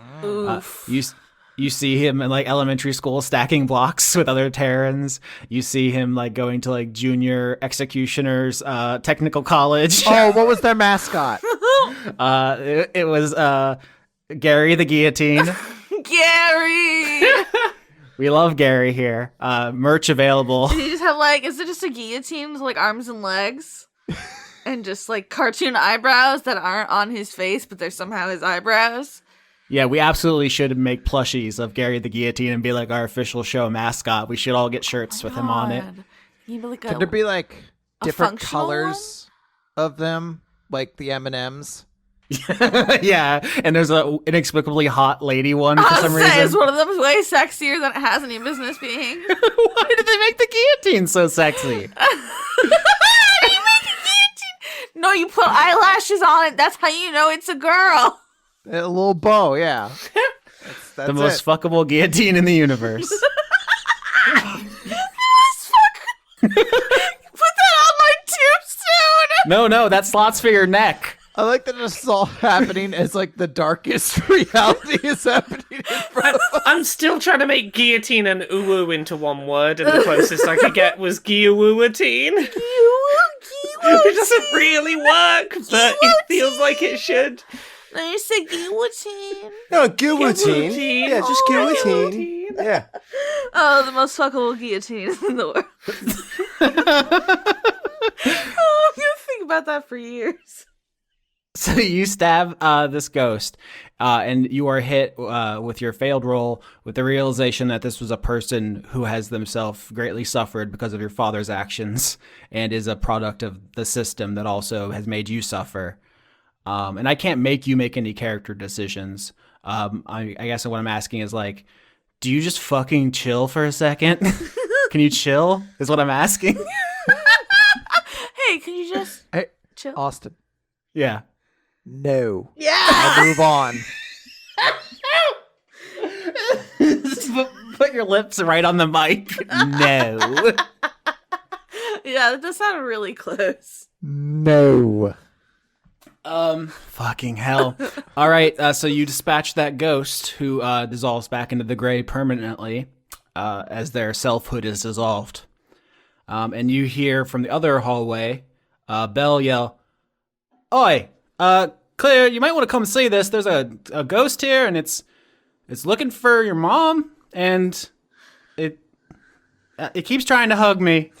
You see him in like elementary school stacking blocks with other Terrans. You see him like going to like junior executioners technical college. Oh, what was their mascot? It was Gary the Guillotine. Gary! We love Gary here. Merch available. Did he just have like, is it just a guillotine with like arms and legs? And just like cartoon eyebrows that aren't on his face, but they're somehow his eyebrows? Yeah, we absolutely should make plushies of Gary the Guillotine and be like our official show mascot. We should all get shirts with him on it. You know, like Could there be like different functional colors of them, like the M&Ms? Yeah, and there's a inexplicably hot lady one for some reason. Is one of them way sexier than it has any business being? Why did they make the guillotine so sexy? No, you put eyelashes on it. That's how you know it's a girl. A little bow, yeah. That's The most fuckable guillotine in the universe. Put that on my tombstone. No, that slots for your neck. I like that this is all happening as like the darkest reality is happening in front of us. I'm still trying to make guillotine and uwu into one word, and the closest I could get was guillotine. It doesn't really work, but it feels like it should. No, you said guillotine. No, guillotine. Guillotine. Yeah, just Oh, guillotine. Yeah. Oh, the most fuckable guillotine in the world. Oh, I'm gonna think about that for years. So you stab this ghost, and you are hit with your failed roll with the realization that this was a person who has themselves greatly suffered because of your father's actions and is a product of the system that also has made you suffer. And I can't make you make any character decisions. I guess what I'm asking is like, do you just fucking chill for a second? Can you chill? Is what I'm asking. Hey, can you just Hey, chill? Austin. Yeah. No. Yeah. I'll move on. Put your lips right on the mic. No. Yeah, that does sound really close. No. Fucking hell. All right, so you dispatch that ghost who dissolves back into the gray permanently as their selfhood is dissolved. And you hear from the other hallway, Belle yell, "Oi, Claire, you might want to come see this. There's a ghost here, and it's looking for your mom, and it keeps trying to hug me."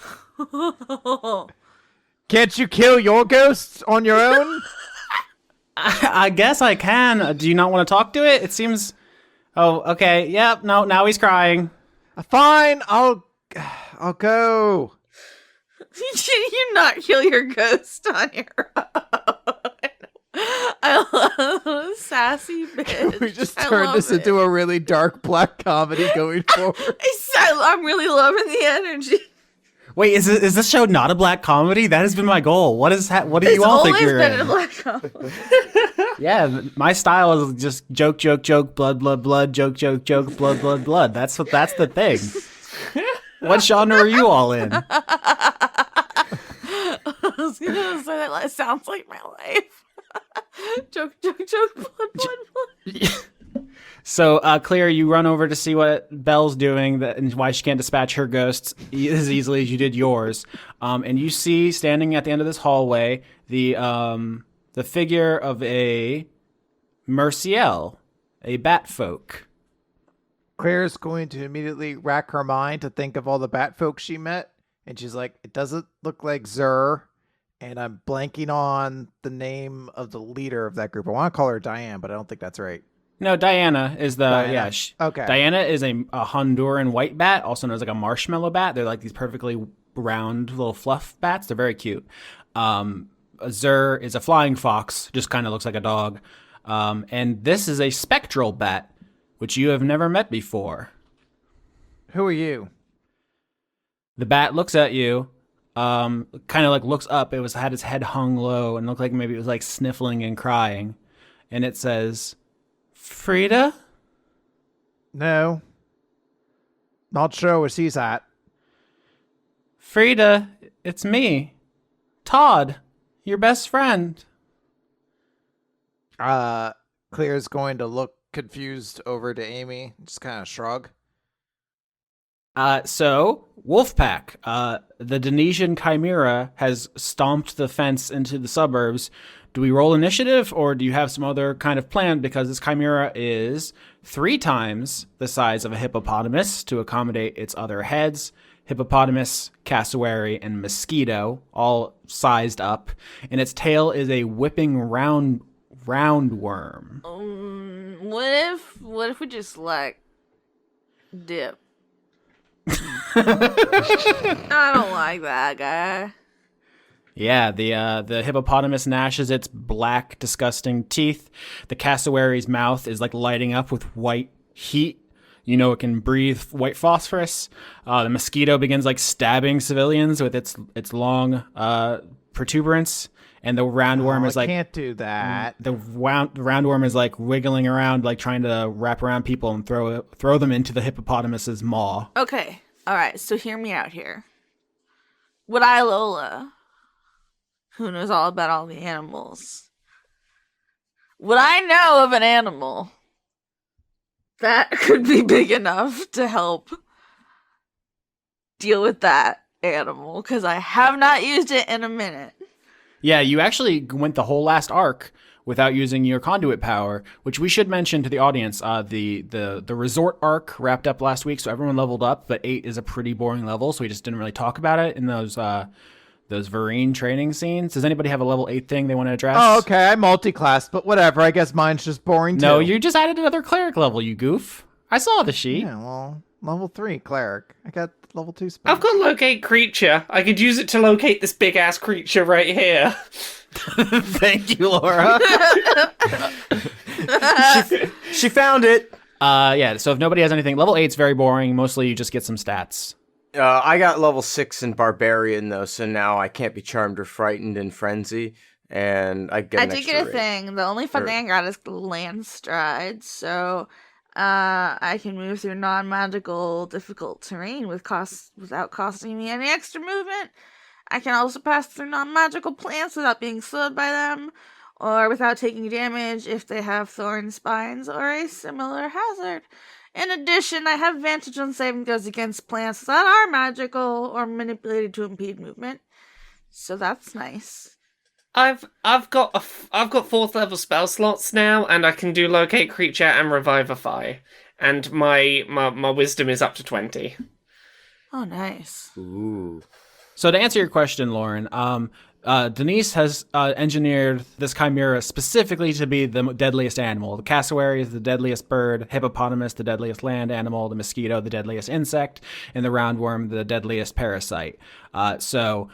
Can't you kill your ghosts on your own? I guess I can. Do you not want to talk to it? It seems... Oh, okay. Yep. No, now he's crying. Fine, I'll go. Can you not kill your ghost on your own? I love sassy bitch. We just I turned love this it. into a really dark black comedy going forward. I'm really loving the energy. Wait, is this show not a black comedy? That has been my goal. What do you all think you're been in? a black comedy. Yeah, my style is just joke, joke, joke, blood, blood, blood, joke, joke, joke, blood, blood, blood. That's the thing. What genre are you all in? I was gonna say that sounds like my life. Joke, joke, joke, blood, blood, blood. So, Claire, you run over to see what Belle's doing and why she can't dispatch her ghosts as easily as you did yours. And you see, standing at the end of this hallway, the figure of a Merciel, a bat folk. Claire's going to immediately rack her mind to think of all the bat folk she met. And she's like, it doesn't look like Zur. And I'm blanking on the name of the leader of that group. I want to call her Diane, but I don't think that's right. No, Diana is the... Diana. Yeah, Okay. Diana is a Honduran white bat, also known as like a marshmallow bat. They're like these perfectly round little fluff bats. They're very cute. Zur is a flying fox, just kind of looks like a dog. And this is a spectral bat, which you have never met before. Who are you? The bat looks at you, kind of like looks up. Had its head hung low and looked like maybe it was like sniffling and crying. And it says, "Frida?" No. Not sure where she's at. "Frida, it's me. Todd, your best friend." Claire's going to look confused over to Amy, just kind of shrug. So Wolfpack, the Denesian Chimera has stomped the fence into the suburbs. Do we roll initiative, or do you have some other kind of plan? Because this Chimera is 3 times the size of a hippopotamus to accommodate its other heads. Hippopotamus, cassowary, and mosquito, all sized up. And its tail is a whipping roundworm. What if we just like dip? I don't like that guy. Yeah, the hippopotamus gnashes its black, disgusting teeth. The cassowary's mouth is like lighting up with white heat. You know, it can breathe white phosphorus. The mosquito begins like stabbing civilians with its long protuberance, and the roundworm is like can't do that. The roundworm is like wiggling around, like trying to wrap around people and throw them into the hippopotamus's maw. Okay, all right. So hear me out here. Would I, Lola, who knows all about all the animals, would I know of an animal that could be big enough to help deal with that animal? Because I have not used it in a minute. Yeah, you actually went the whole last arc without using your conduit power, which we should mention to the audience. The resort arc wrapped up last week, so everyone leveled up, but 8 is a pretty boring level, so we just didn't really talk about it in those Vireen training scenes. Does anybody have a level 8 thing they want to address? Oh, okay. I multi-classed, but whatever. I guess mine's just boring too. No, you just added another cleric level, you goof. I saw the sheet. Yeah, well, level 3 cleric. I got level 2 spell. I've got locate creature. I could use it to locate this big ass creature right here. Thank you, Laura. She found it. Yeah, so if nobody has anything, level 8's very boring. Mostly you just get some stats. I got level 6 in Barbarian, though, so now I can't be charmed or frightened in Frenzy, and I get I an did extra get a rate. thing. The only fun thing I got is land stride, so I can move through non-magical difficult terrain without costing me any extra movement. I can also pass through non-magical plants without being slowed by them, or without taking damage if they have thorn spines or a similar hazard. In addition, I have advantage on saving throws against plants that are magical or manipulated to impede movement. So that's nice. I've got 4th level spell slots now, and I can do locate creature and revivify, and my wisdom is up to 20. Oh, nice. Ooh. So to answer your question, Lauren, Denise has engineered this chimera specifically to be the deadliest animal. The cassowary is the deadliest bird, hippopotamus the deadliest land animal, the mosquito the deadliest insect, and the roundworm the deadliest parasite. So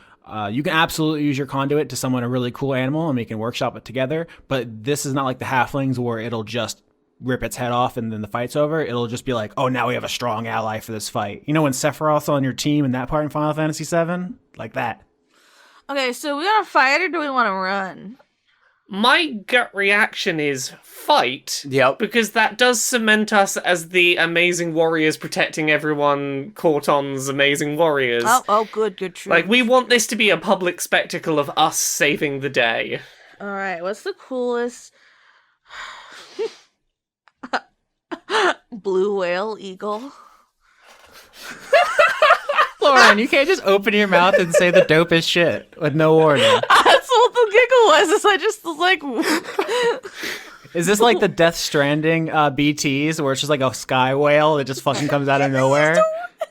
you can absolutely use your conduit to summon a really cool animal and we can workshop it together, but this is not like the halflings where it'll just rip its head off and then the fight's over. It'll just be like, oh, now we have a strong ally for this fight. You know when Sephiroth's on your team in that part in Final Fantasy VII? Like that. Okay, so we want to fight or do we want to run? My gut reaction is fight. Yep. Because that does cement us as the amazing warriors protecting everyone, Cortan's amazing warriors. Oh, good, true. Like, we want this to be a public spectacle of us saving the day. Alright, what's the coolest? Blue whale eagle. Lauren, you can't just open your mouth and say the dopest shit with no warning. That's what the giggle was. Is I just was like... Is this like the Death Stranding BTs where it's just like a sky whale that just fucking comes out of nowhere?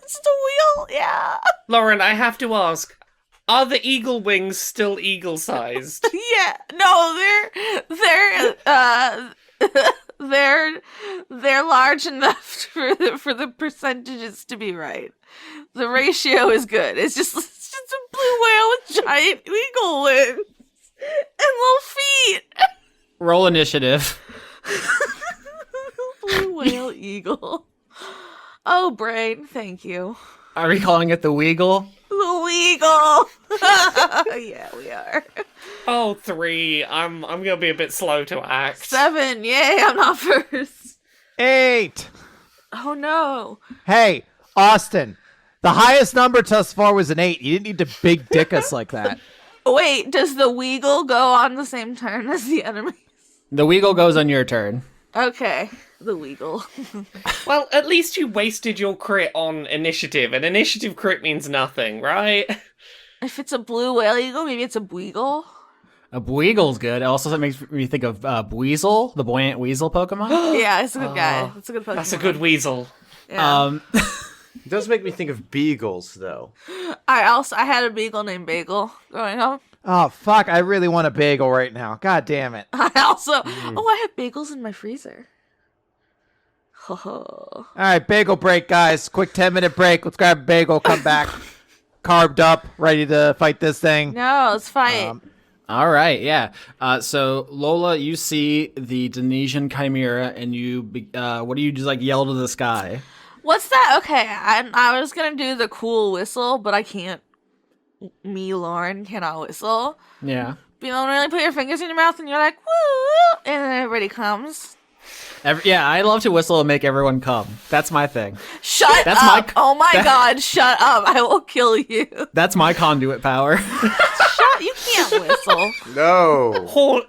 It's the wheel, yeah. Lauren, I have to ask, are the eagle wings still eagle-sized? Yeah, no, they're large enough for the percentages to be right. The ratio is good. It's just a blue whale with giant eagle wings and little feet. Roll initiative. Blue whale eagle. Oh, brain, thank you. Are we calling it the Weagle? The Weagle. Yeah, we are. Oh, 3. I'm gonna be a bit slow to act. 7. Yay, I'm not first. 8. Oh no. Hey, Austin. The highest number thus far was an 8. You didn't need to big dick us like that. Wait, does the Weagle go on the same turn as the enemy? The Weagle goes on your turn. Okay, the Weagle. Well, at least you wasted your crit on initiative, and initiative crit means nothing, right? If it's a blue whale eagle, maybe it's a Weagle. A Bweagle's good. Also, that makes me think of Buizel, the buoyant weasel Pokemon. Yeah, it's a good guy. It's a good Pokemon. That's a good weasel. Yeah. It does make me think of beagles, though. I had a beagle named Bagel growing up. Oh, fuck. I really want a bagel right now. God damn it. I also I have bagels in my freezer. All right, bagel break, guys. Quick 10-minute break. Let's grab a bagel, come back. Carbed up, ready to fight this thing. No, let's fight. All right, yeah. So Lola, you see the Denesian Chimera, and what do you just like yell to the sky? What's that? Okay, I was gonna do the cool whistle, but I can't. Me, Lauren, cannot whistle. Yeah. You know, really put your fingers in your mouth and you're like, woo, and then everybody comes. I love to whistle and make everyone come. That's my thing. Shut up! Oh my god, shut up! I will kill you. That's my conduit power. You can't whistle. No. Whistle,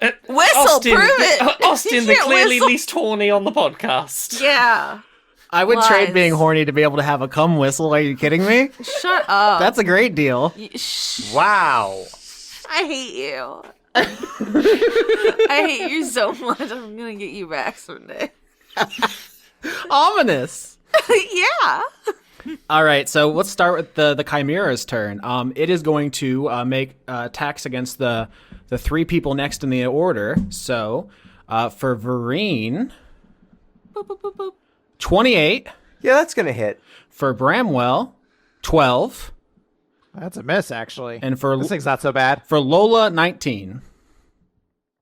Austin, prove it. Austin, the can't clearly whistle. least horny on the podcast. Yeah. I would Lies. trade being horny to be able to have a cum whistle. Are you kidding me? Shut up. That's a great deal. Wow. I hate you. I hate you so much. I'm gonna get you back someday. Ominous. Yeah. All right, so let's start with the Chimera's turn. It is going to make attacks against the three people next in the order. So for Vireen, Boop, boop, boop, boop. 28. Yeah, that's gonna hit. For Bramwell, 12. That's a miss, actually. And for This thing's not so bad. For Lola, 19.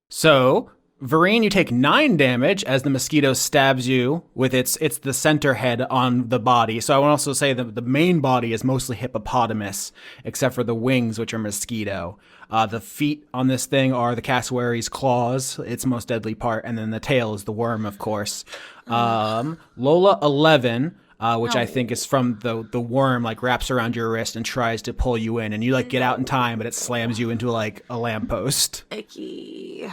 So, Vireen, you take 9 damage as the mosquito stabs you with it's the center head on the body. So I want to also say that the main body is mostly hippopotamus, except for the wings, which are mosquito. The feet on this thing are the cassowary's claws, its most deadly part, and then the tail is the worm, of course. Lola, 11. Which I think is from the worm, like wraps around your wrist and tries to pull you in, and you like get out in time, but it slams you into like a lamppost. Icky.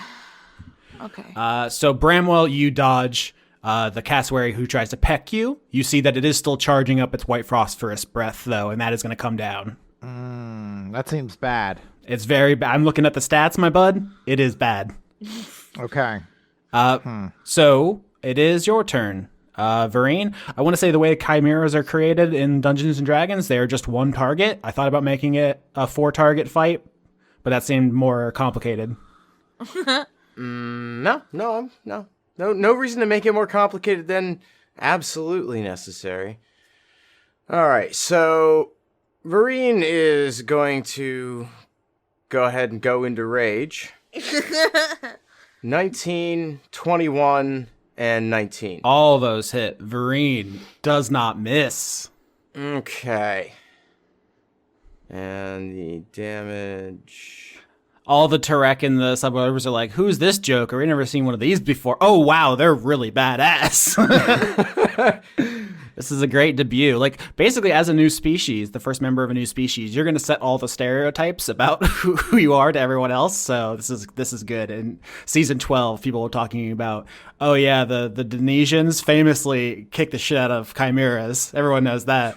Okay. So Bramwell, you dodge the cassowary who tries to peck you. You see that it is still charging up its white phosphorus breath though, and that is going to come down. That seems bad. It's very bad. I'm looking at the stats, my bud. It is bad. Okay. So it is your turn. Vireen, I want to say the way chimeras are created in Dungeons and Dragons, they are just one target. I thought about making it a 4-target fight, but that seemed more complicated. No reason to make it more complicated than absolutely necessary. All right, so Vireen is going to go ahead and go into rage. 19, 21, and 19. All those hit. Vireen does not miss. Okay. And the damage... All the Tarek and the suburbs are like, who's this Joker? We've never seen one of these before. Oh, wow, they're really badass. This is a great debut. Like, basically, as a new species, the first member of a new species, you're going to set all the stereotypes about who you are to everyone else. So this is good. In season 12, people were talking about, oh, yeah, the Denesians famously kick the shit out of chimeras. Everyone knows that.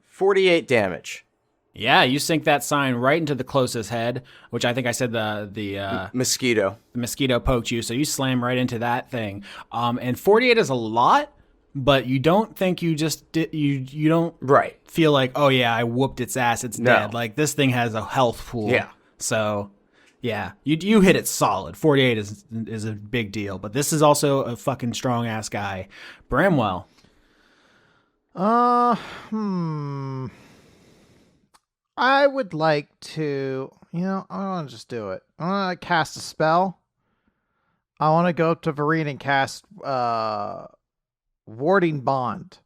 48 damage. Yeah, you sink that sign right into the closest head, which I think I said the mosquito. The mosquito poked you, so you slam right into that thing. And 48 is a lot, but you don't think you just did, you don't feel like, oh yeah, I whooped its ass, it's dead. Like this thing has a health pool. Yeah. So yeah, you hit it solid. 48 is a big deal, but this is also a fucking strong ass guy. Bramwell. I would like to, I want to just do it. I want to cast a spell. I want to go up to Vireen and cast Warding Bond.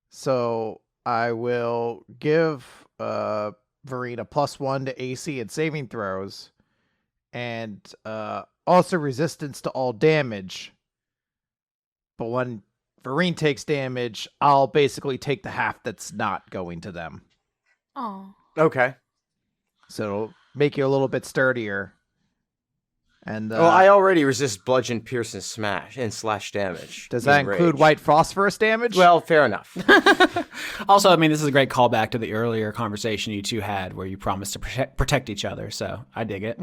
So I will give Vireen a +1 to AC and saving throws, and also resistance to all damage. But when Vireen takes damage, I'll basically take the half that's not going to them. Oh. Okay. So it'll make you a little bit sturdier. And Well, I already resist bludgeon, pierce, and smash and slash damage. does that in include rage. white phosphorus damage? Well, fair enough. Also, I mean, this is a great callback to the earlier conversation you two had where you promised to protect each other. So I dig it.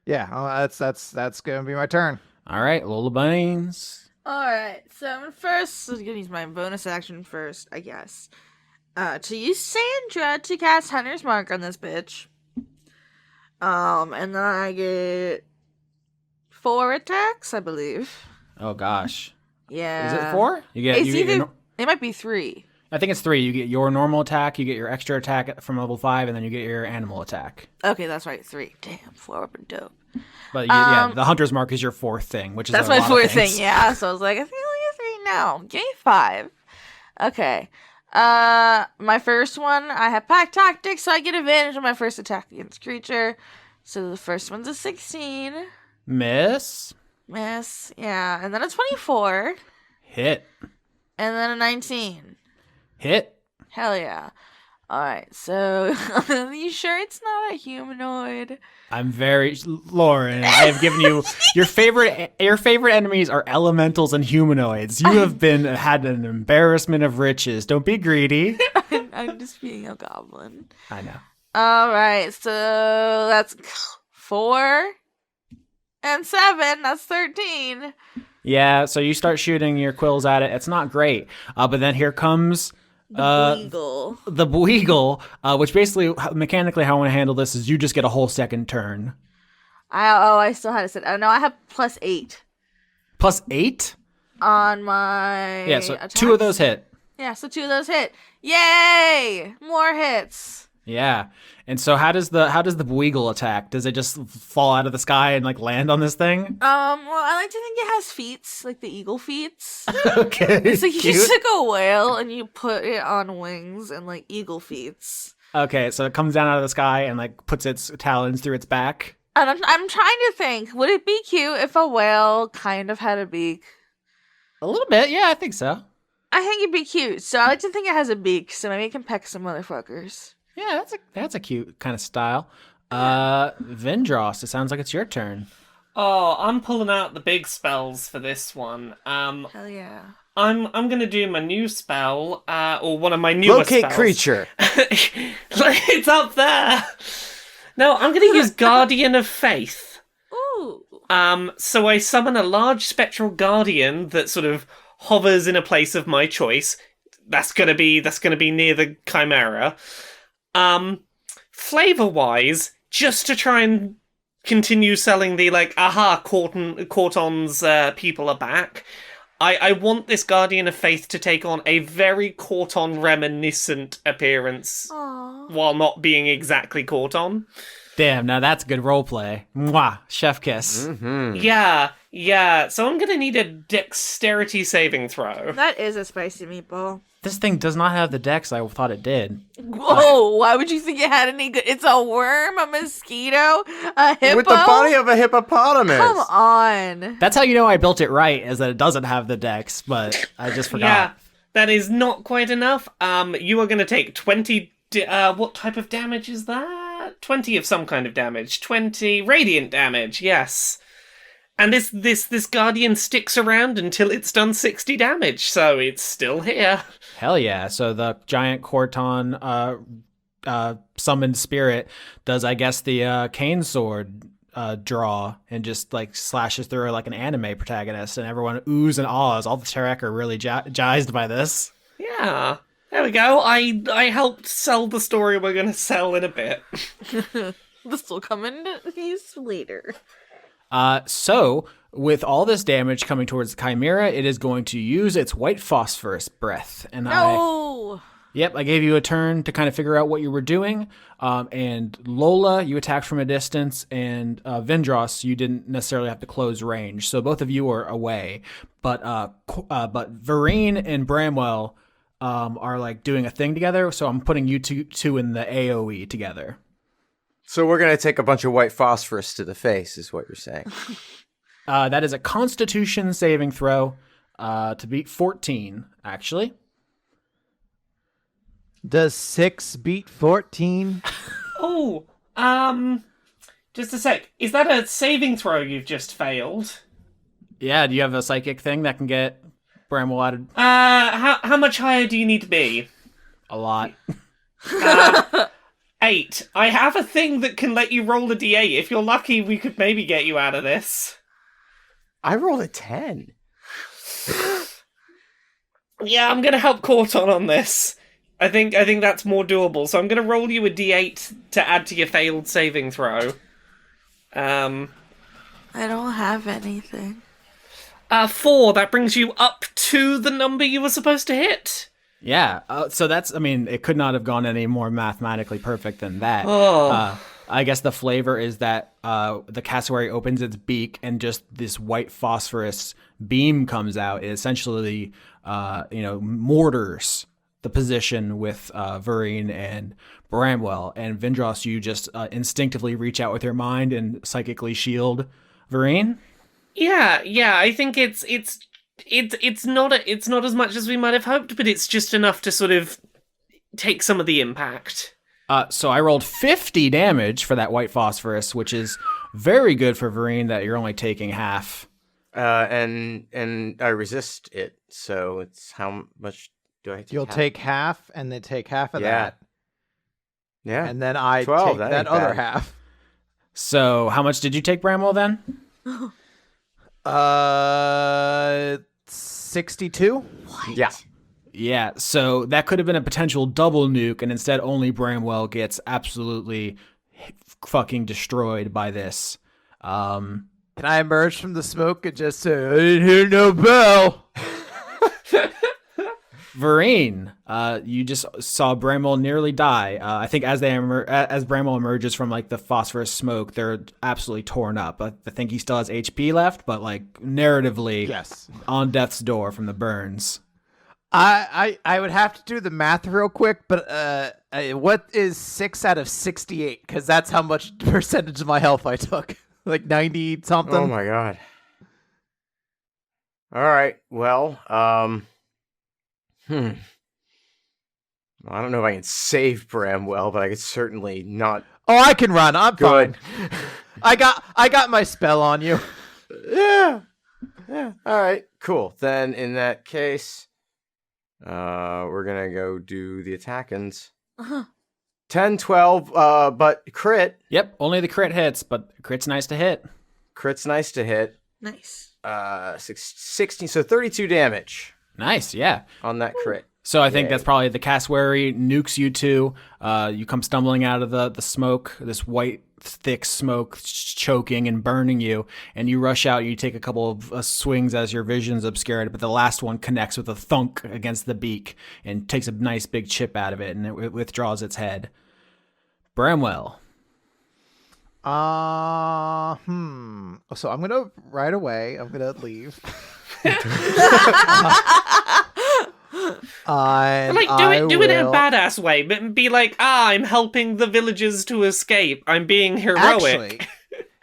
Yeah. That's gonna be my turn. All right, Lola Beans. Alright, so I'm gonna use my bonus action first, I guess. To use Sandra to cast Hunter's Mark on this bitch. And then I get 4 attacks, I believe. Oh gosh, Yeah. is it 4? You get. It's You get either, it might be 3. I think it's 3. You get your normal attack, you get your extra attack from level 5, and then you get your animal attack. Okay, that's right, 3. Damn, 4 would have been dope. But yeah, the hunter's mark is your 4th thing, which is That's a my lot of 4th thing, things. yeah. So I was like, I think I only get 3 now. Give me 5. Okay. My first one, I have pack tactics, so I get advantage on my first attack against creature. So the first one's a 16. Miss. Yeah. And then a 24. Hit. And then a 19. Hit. Hell yeah. Alright, so are you sure it's not a humanoid? I'm very Lauren. I have given you your favorite enemies are elementals and humanoids. You have had an embarrassment of riches. Don't be greedy. I'm just being a goblin. I know. Alright, so that's 4 and 7. That's 13. Yeah, so you start shooting your quills at it. It's not great. But then here comes Beagle. the Beagle, which basically mechanically how I want to handle this is you just get a whole second turn. I still had to sit. Oh no, I have +8 Plus 8? on my. Yeah, so attacks. 2 of those hit. Yeah, so 2 of those hit. Yay! More hits. Yeah. And so how does the Beagle attack? Does it just fall out of the sky and like land on this thing? Well, I like to think it has feet, like the eagle feet. Okay. So you cute. just took a whale and you put it on wings and like eagle feet. Okay, so it comes down out of the sky and like puts its talons through its back. And I'm trying to think, would it be cute if a whale kind of had a beak? A little bit, yeah, I think so. I think it'd be cute. So I like to think it has a beak, so maybe it can peck some motherfuckers. Yeah, that's a cute kind of style. Vindrass, it sounds like it's your turn. Oh, I'm pulling out the big spells for this one. Hell yeah. I'm gonna do my new spell, or one of my newer Locate spells. creature. It's up there. No, I'm gonna use Guardian of Faith. Ooh. So I summon a large spectral guardian that sort of hovers in a place of my choice. That's gonna be near the Chimera. Flavor-wise, just to try and continue selling the Cortan's people are back. I want this Guardian of Faith to take on a very Cortan reminiscent appearance while not being exactly Cortan. Damn, now that's good roleplay. Mwah, chef kiss. Mm-hmm. Yeah. So I'm gonna need a dexterity saving throw. That is a spicy meatball. This thing does not have the dex I thought it did. Whoa, why would you think it had any good? It's a worm, a mosquito, a hippo? With the body of a hippopotamus. Come on. That's how you know I built it right, is that it doesn't have the dex, but I just forgot. Yeah, that is not quite enough. You are gonna take 20. What type of damage is that? 20 of some kind of damage. 20 radiant damage. Yes. And this guardian sticks around until it's done 60 damage, so it's still here. Hell yeah. So the giant Cortan summoned spirit does, I guess, the cane sword draw and just like slashes through like an anime protagonist, and everyone oohs and ahs. All the Terek are really jazzed by this. Yeah. There we go. I helped sell the story we're going to sell in a bit. This will come into use later. So, with all this damage coming towards the Chimera, it is going to use its white phosphorus breath. And No! I gave you a turn to kind of figure out what you were doing. And Lola, you attacked from a distance, and Vindrass, you didn't necessarily have to close range. So both of you are away. But Vireen and Bramwell are like doing a thing together. So I'm putting you two in the AoE together. So we're going to take a bunch of white phosphorus to the face, is what you're saying. That is a Constitution saving throw to beat 14, actually. Does 6 beat 14? Oh, Just a sec. Is that a saving throw you've just failed? Yeah, do you have a psychic thing that can get Bramwell out of How much higher do you need to be? a lot? 8. I have a thing that can let you roll a d8. If you're lucky, we could maybe get you out of this. I rolled a 10. Yeah, I'm gonna help Cortan on this. I think that's more doable. So I'm gonna roll you a d8 to add to your failed saving throw. I don't have anything. 4. That brings you up to the number you were supposed to hit. Yeah, so that's, I mean, it could not have gone any more mathematically perfect than that. Oh. I guess the flavor is that the cassowary opens its beak and just this white phosphorus beam comes out. It essentially, mortars the position with Vireen and Bramwell. And Vindrass, you just instinctively reach out with your mind and psychically shield Vireen. Yeah. I think it's not as much as we might have hoped, but it's just enough to sort of take some of the impact. So I rolled 50 damage for that white phosphorus, which is very good for Vireen that you're only taking half. And I resist it, so it's how much do I take? You'll take half, and then take half of that. Yeah. And then I 12, take that that ain't other bad. half. So how much did you take, Bramwell, then? 62? Yeah. Yeah, so that could have been a potential double nuke, and instead only Bramwell gets absolutely fucking destroyed by this. Can I emerge from the smoke and just say, I didn't hear no bell? Vireen, you just saw Bramwell nearly die. I think as as Bramwell emerges from like the phosphorus smoke, they're absolutely torn up. I think he still has HP left, but like narratively, Yes. on death's door from the burns. I would have to do the math real quick, but what is 6 out of 68? Because that's how much percentage of my health I took. Like 90 something. Oh my god. All right. Well, I don't know if I can save Bramwell, but I could certainly not. Oh, I can run. I'm Good. fine. I got my spell on you. Yeah. All right. Cool. Then in that case, we're gonna go do the attackins. 10, 12, but crit. Yep, only the crit hits, but crit's nice to hit. Crit's nice to hit. Nice. 16, so 32 damage Nice, yeah. on that crit. So I think Yay. that's probably the cassowary nukes you two. You come stumbling out of the smoke, this white, thick smoke choking and burning you, and you rush out. You take a couple of swings as your vision's obscured, but the last one connects with a thunk against the beak and takes a nice big chip out of it, and it withdraws its head. Bramwell. So I'm gonna right away. I'm gonna leave. Like, do it in a badass way, but be like, I'm helping the villagers to escape. I'm being heroic. Actually,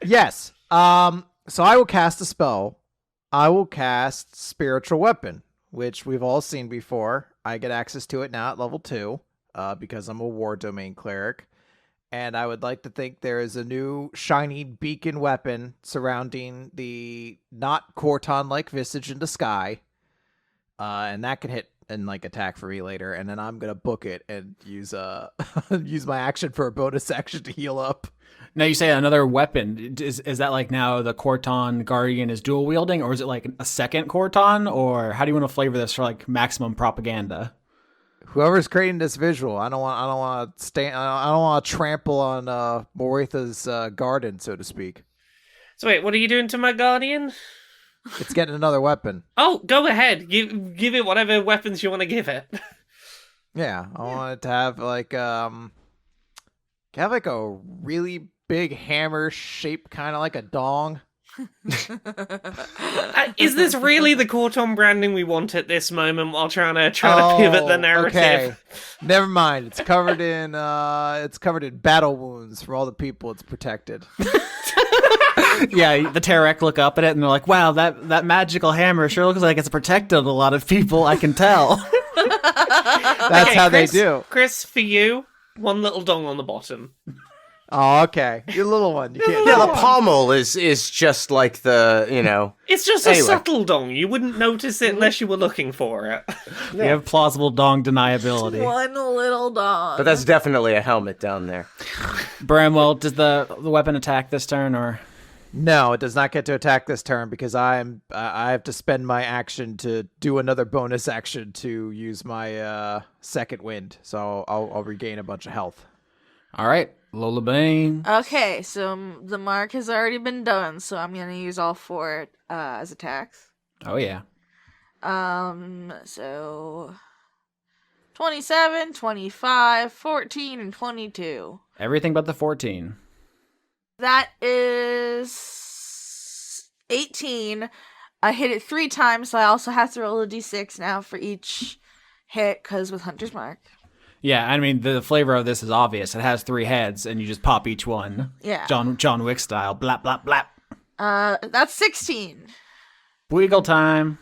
yes. So I will cast a spell. I will cast Spiritual Weapon, which we've all seen before. I get access to it now at level 2, because I'm a War Domain Cleric. And I would like to think there is a new shiny beacon weapon surrounding the not Cortan-like visage in the sky. And that can hit and like attack for me later. And then I'm gonna book it and use use my action for a bonus action to heal up. Now you say another weapon. Is that like now the Cortan Guardian is dual wielding, or is it like a second Cortan, or how do you want to flavor this for like maximum propaganda? Whoever's creating this visual, I don't want to trample on Moritha's garden, so to speak. So wait, what are you doing to my guardian? It's getting another weapon. Oh, go ahead. Give it whatever weapons you want to give it. Yeah, I want it to have like a really big hammer shaped kind of like a dong. Is this really the Cortan branding we want at this moment while trying to pivot the narrative? Okay. Never mind. It's covered in battle wounds for all the people it's protected. Yeah, the Terek look up at it and they're like, wow, that magical hammer sure looks like it's protected a lot of people, I can tell. That's how Chris, they do. Chris, for you, one little dong on the bottom. Oh, okay. Your little one. You can't. Yeah, the pommel is just like the, It's just Anyway. a subtle dong. You wouldn't notice it unless you were looking for it. You have plausible dong deniability. One little dog. But that's definitely a helmet down there. Bramwell, does the weapon attack this turn, or? No, it does not get to attack this turn because I have to spend my action to do another bonus action to use my second wind. So I'll regain a bunch of health. All right, Lola Beans. Okay, so the mark has already been done, so I'm gonna use all 4 as attacks. Oh yeah. So 27, 25, 14, and 22. Everything but the 14. That is 18. I hit it 3 times, so I also have to roll a d6 now for each hit, because with Hunter's Mark. Yeah, I mean, the flavor of this is obvious. It has 3 heads, and you just pop each one. Yeah. John Wick style. Blap, blap, blap. That's 16. Wiggle time.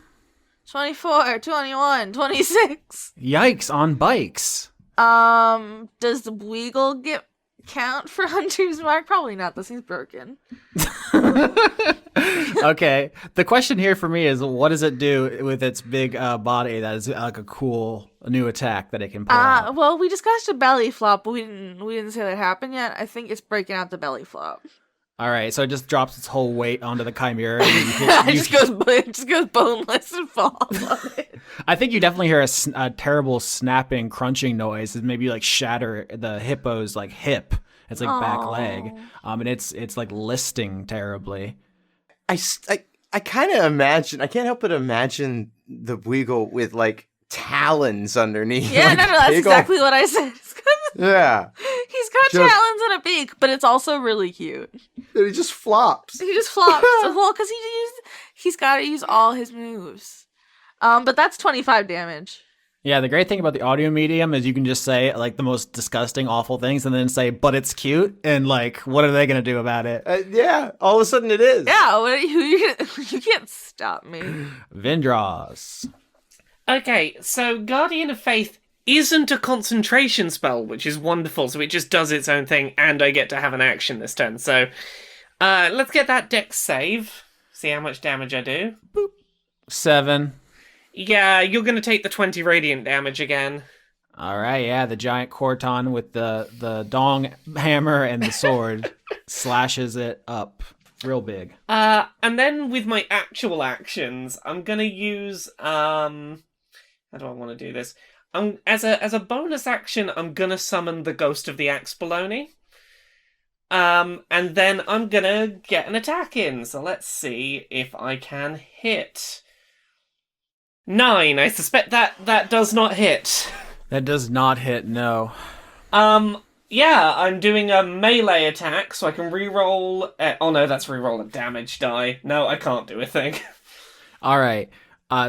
24, 21, 26. Yikes, on bikes. Does the Weagle count for Hunter's Mark? Probably not. This thing's broken. Okay, the question here for me is, what does it do with its big body that is like a cool new attack that it can pull out? Well, we discussed a belly flop, but we didn't say that happened yet. I think it's breaking out the belly flop. All right, so it just drops its whole weight onto the Chimera. And It just goes boneless and falls on it. I think you definitely hear a terrible snapping, crunching noise. It maybe like shatter the hippo's like hip. It's like back leg, and it's like listing terribly. I kind of imagine, I can't help but imagine the Weagle with like talons underneath. Yeah, like, no, that's big exactly what I said. Yeah. He's got Just- talons and a beak, but it's also really cute. And he just flops. He just flops. Well, because he's got to use all his moves. But that's 25 damage. Yeah, the great thing about the audio medium is you can just say like the most disgusting, awful things, and then say, "But it's cute," and like, what are they gonna do about it? Yeah, all of a sudden it is. Yeah, you can't stop me. Vindrass. Okay, so Guardian of Faith isn't a concentration spell, which is wonderful, so it just does its own thing, and I get to have an action this turn. So, let's get that dex save. See how much damage I do. 7. Yeah, you're gonna take the 20 radiant damage again. All right, yeah, the giant Cortan with the dong hammer and the sword slashes it up real big. And then with my actual actions, I'm gonna use how do I want to do this? As a bonus action, I'm gonna summon the Ghost of the Axe Baloney. And then I'm gonna get an attack in. So let's see if I can hit. 9. I suspect that does not hit. That does not hit, no. Yeah, I'm doing a melee attack, so I can reroll. Oh no, that's reroll a damage die. No, I can't do a thing. All right.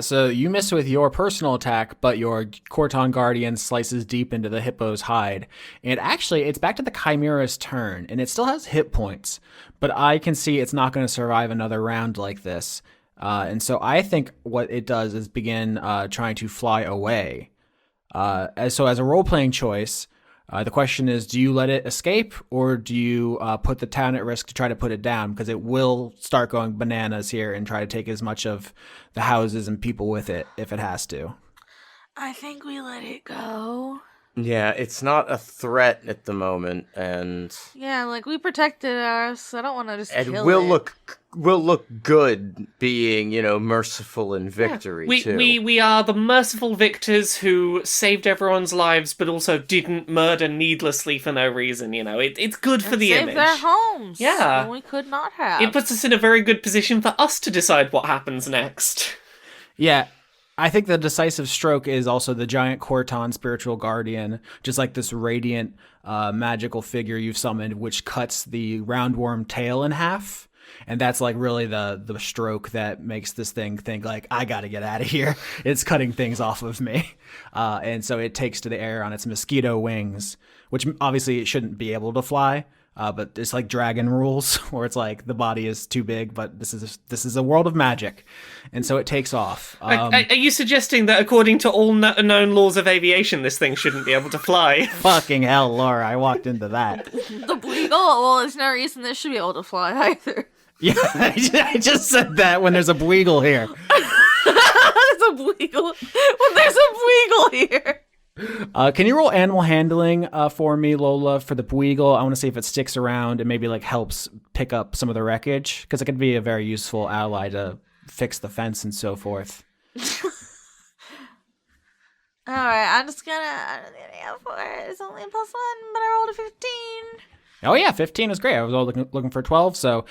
So you miss with your personal attack, but your Cortan Guardian slices deep into the hippo's hide. And actually, it's back to the Chimera's turn, and it still has hit points. But I can see it's not going to survive another round like this. And so I think what it does is begin trying to fly away. As a role-playing choice, the question is, do you let it escape, or do you put the town at risk to try to put it down? Because it will start going bananas here and try to take as much of the houses and people with it if it has to. I think we let it go. Yeah, it's not a threat at the moment, and Yeah, like we protected us. I don't want to just kill it. we'll look good being, merciful in victory too. We are the merciful victors who saved everyone's lives, but also didn't murder needlessly for no reason. It's good for the Save image. their homes. Yeah. when we could not have. It puts us in a very good position for us to decide what happens next. Yeah, I think the decisive stroke is also the giant Cortan spiritual guardian, just like this radiant magical figure you've summoned, which cuts the roundworm tail in half. And that's like really the stroke that makes this thing think like, I gotta get out of here. It's cutting things off of me. And so it takes to the air on its mosquito wings, which obviously it shouldn't be able to fly. but it's like dragon rules, where it's like the body is too big, but this is a world of magic, and so it takes off. Are you suggesting that according to all known laws of aviation, this thing shouldn't be able to fly? Fucking hell, Laura! I walked into that. The Bleagle? Well, there's no reason this should be able to fly either. Yeah, I just said that when there's a Bleagle here. There's a Bleagle. Well, there's a Bleagle here. Can you roll animal handling for me, Lola, for the Bleagle? I want to see if it sticks around and maybe like helps pick up some of the wreckage, because it could be a very useful ally to fix the fence and so forth. All right, I'm just gonna go for it. It's only a +1, but I rolled a 15. Oh yeah, 15 is great. I was all looking for 12. So,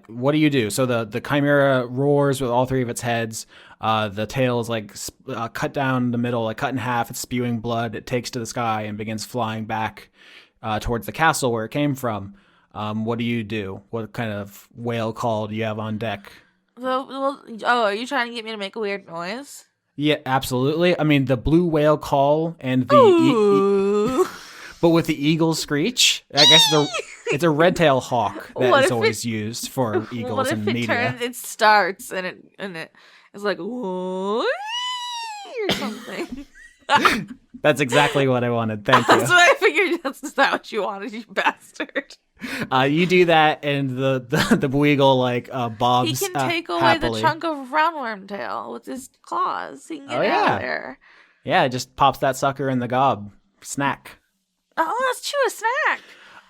what do you do? So the Chimera roars with all three of its heads. The tail is like cut down the middle, like cut in half. It's spewing blood. It takes to the sky and begins flying back towards the castle where it came from. What do you do? What kind of whale call do you have on deck? Are you trying to get me to make a weird noise? Yeah, absolutely. I mean, the blue whale call and the but with the eagle screech. I guess it's a red tail hawk that is always used for eagles in media. It starts and it's like or something. That's exactly what I wanted. Thank you. That's what I figured. That's not what you wanted, you bastard. You do that, and the Bleagle like bobs. He can take away happily. the chunk of roundworm tail with his claws. He can get out of there. Yeah, it just pops that sucker in the gob. Snack. Oh, let's chew a snack.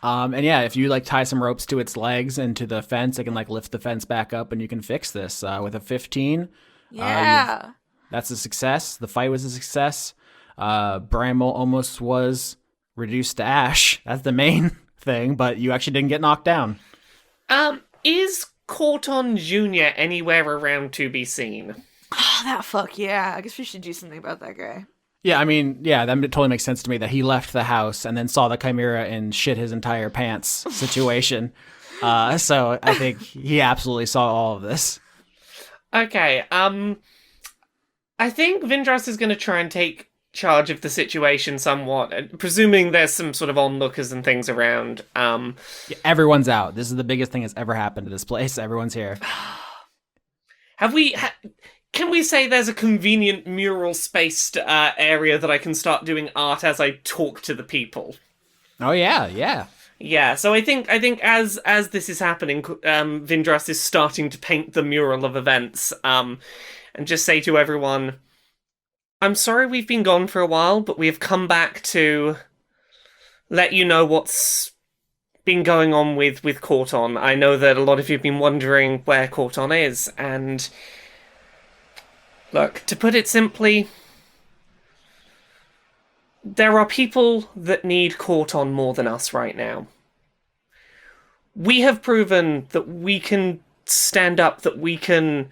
And yeah, if you like tie some ropes to its legs and to the fence, it can like lift the fence back up, and you can fix this with a 15. Yeah, that's a success. The fight was a success. Bramwell almost was reduced to ash. That's the main thing, but you actually didn't get knocked down. Is Cortan Jr. anywhere around to be seen? Oh, that fuck yeah. I guess we should do something about that guy. Yeah, I mean, yeah, that totally makes sense to me that he left the house and then saw the Chimera and shit his entire pants situation. So I think he absolutely saw all of this. Okay, I think Vindrass is going to try and take charge of the situation somewhat, presuming there's some sort of onlookers and things around. Yeah, everyone's out. This is the biggest thing that's ever happened to this place. Everyone's here. Can we say there's a convenient mural spaced area that I can start doing art as I talk to the people? Oh yeah. Yeah, so I think as this is happening, Vindrass is starting to paint the mural of events, and just say to everyone, I'm sorry we've been gone for a while, but we have come back to let you know what's been going on with Cortan. I know that a lot of you have been wondering where Cortan is, and look, to put it simply, there are people that need Cortan more than us right now. We have proven that we can stand up, that we can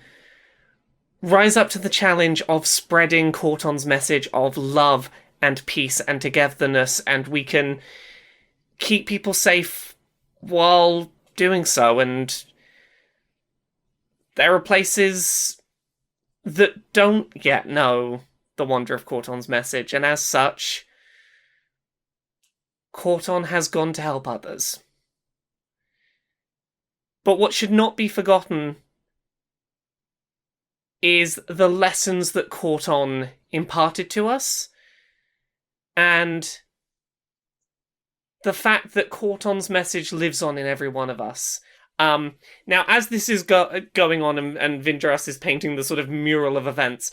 rise up to the challenge of spreading Cortan's message of love and peace and togetherness, and we can keep people safe while doing so. And there are places that don't yet know the wonder of Cortan's message, and as such, Cortan has gone to help others. But what should not be forgotten is the lessons that Cortan imparted to us, and the fact that Cortan's message lives on in every one of us. Now, as this is going on and Vindrass is painting the sort of mural of events,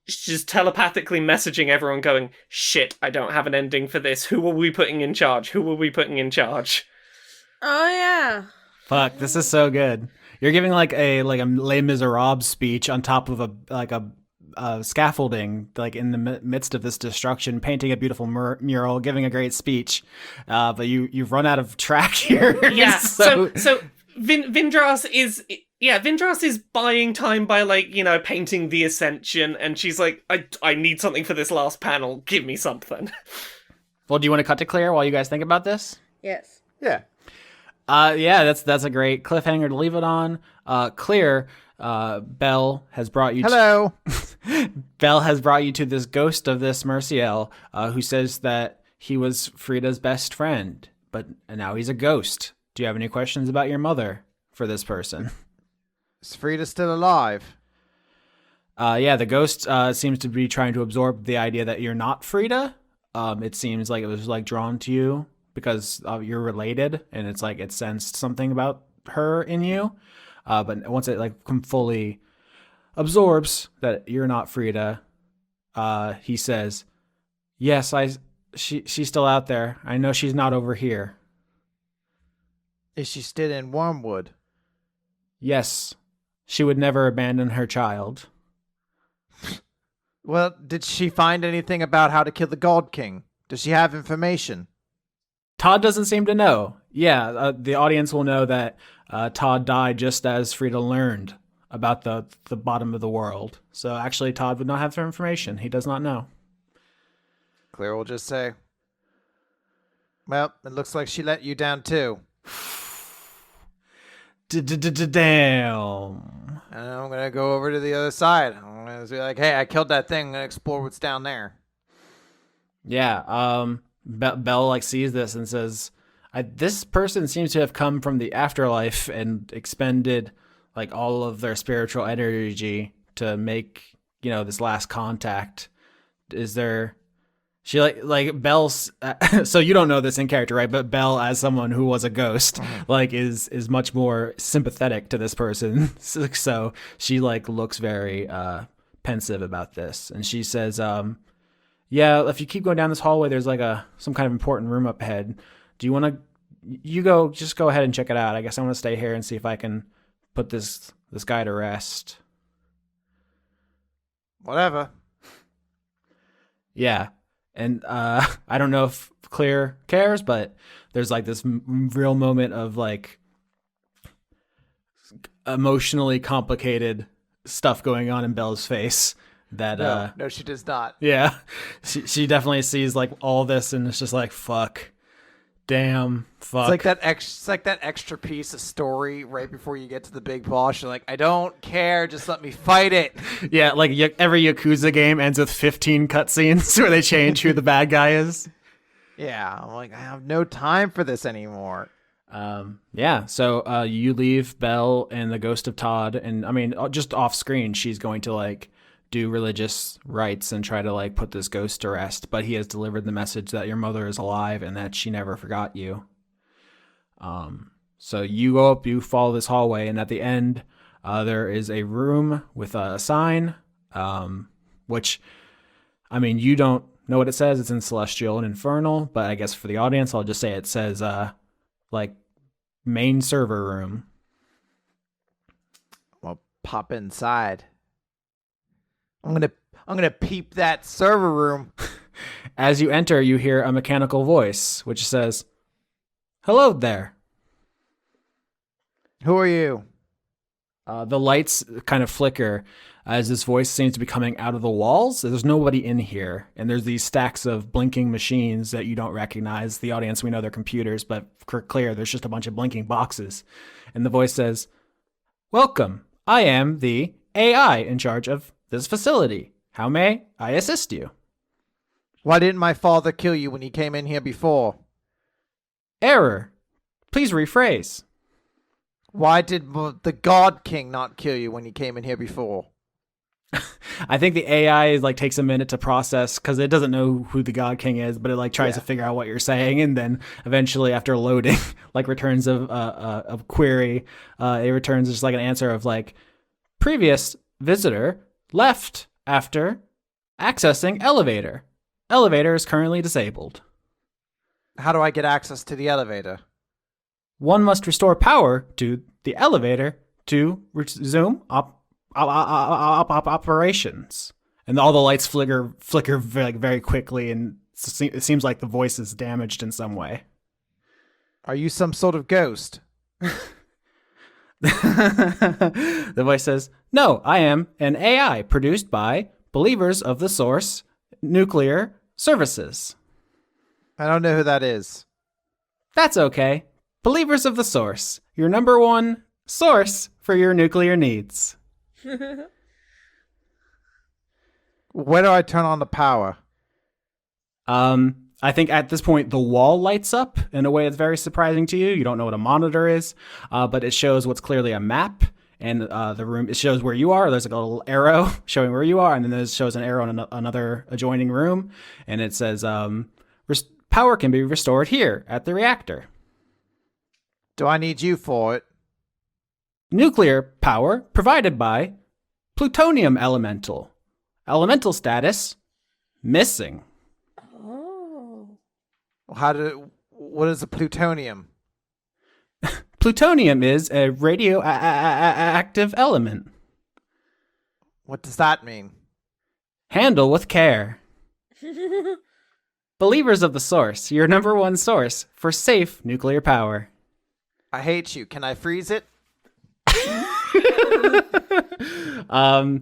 she's telepathically messaging everyone going, shit, I don't have an ending for this. Who are we putting in charge? Who are we putting in charge? Oh, yeah. Fuck, this is so good. You're giving like a Les Miserables speech on top of a scaffolding, like in the midst of this destruction, painting a beautiful mural, giving a great speech. But you've run out of track here. Yeah. so Vindrass is buying time by painting the Ascension, and she's like, I need something for this last panel. Give me something. Well, do you want to cut to Claire while you guys think about this? Yes. Yeah. Yeah, that's a great cliffhanger to leave it on. Claire, Belle has brought you. Hello. Belle has brought you to this ghost of this Merciel, who says that he was Frida's best friend, but now he's a ghost. Do you have any questions about your mother for this person? Is Frida still alive? Yeah, the ghost seems to be trying to absorb the idea that you're not Frida. It seems like it was like drawn to you because you're related, and it's like it sensed something about her in you. But once it like fully absorbs that you're not Frida, he says, "Yes, she's still out there. I know she's not over here." Is she still in Wormwood? Yes, she would never abandon her child. Well, did she find anything about how to kill the God King? Does she have information? Todd doesn't seem to know. Yeah, the audience will know that Todd died just as Frida learned about the bottom of the world. So actually, Todd would not have the information. He does not know. Claire will just say, well, it looks like she let you down too. Damn. And I'm going to go over to the other side. I'm going to be like, hey, I killed that thing. I'm going to explore what's down there. Yeah, Belle like sees this and says, this person seems to have come from the afterlife and expended like all of their spiritual energy to make, this last contact. Is there... She like Belle's so you don't know this in character, right? But Belle, as someone who was a ghost, like is much more sympathetic to this person. So she like looks very pensive about this, and she says, "Yeah, if you keep going down this hallway, there's like some kind of important room up ahead. Do you want to? Just go ahead and check it out. I guess I want to stay here and see if I can put this guy to rest." Whatever. Yeah. And I don't know if Claire cares, but there's like this real moment of like emotionally complicated stuff going on in Belle's face. That no, she does not. Yeah, she definitely sees like all this, and it's just like fuck, damn, fuck. It's like that extra piece of story right before you get to the big boss. You're like, I don't care, just let me fight it. Yeah, like every Yakuza game ends with 15 cutscenes where they change who the bad guy is. Yeah, I'm like, I have no time for this anymore. Yeah, so you leave Belle and the ghost of Todd, and I mean, just off screen, she's going to like do religious rites and try to like put this ghost to rest, but he has delivered the message that your mother is alive and that she never forgot you. So you go up, you follow this hallway, and at the end, there is a room with a sign, which, I mean, you don't know what it says. It's in Celestial and Infernal, but I guess for the audience, I'll just say it says, like, main server room. Well, pop inside. I'm gonna peep that server room. As you enter, you hear a mechanical voice, which says, "Hello there." Who are you? The lights kind of flicker as this voice seems to be coming out of the walls. There's nobody in here, and there's these stacks of blinking machines that you don't recognize. The audience, we know they're computers, but for Claire, there's just a bunch of blinking boxes. And the voice says, "Welcome. I am the AI in charge of this facility. How may I assist you?" Why didn't my father kill you when he came in here before? Error. Please rephrase. Why did the God King not kill you when he came in here before? I think the AI like takes a minute to process because it doesn't know who the God King is, but it like tries to figure out what you're saying, and then eventually, after loading, like returns a query. It returns just like an answer of like, previous visitor left after accessing elevator. Elevator is currently disabled. How do I get access to the elevator? One must restore power to the elevator to resume operations. And all the lights flicker very quickly, and it seems like the voice is damaged in some way. Are you some sort of ghost? The voice says, "No, I am an AI produced by Believers of the Source Nuclear Services." I don't know who that is. That's okay. Believers of the Source, your number one source for your nuclear needs. Where do I turn on the power? I think at this point the wall lights up in a way that's very surprising to you. You don't know what a monitor is, but it shows what's clearly a map, and the room, it shows where you are. There's like a little arrow showing where you are, and then it shows an arrow in another adjoining room, and it says power can be restored here at the reactor. Do I need you for it? Nuclear power provided by plutonium elemental. Elemental status missing. What is a plutonium? Plutonium is a radioactive element. What does that mean? Handle with care. Believers of the source, your number one source for safe nuclear power. I hate you. Can I freeze it? I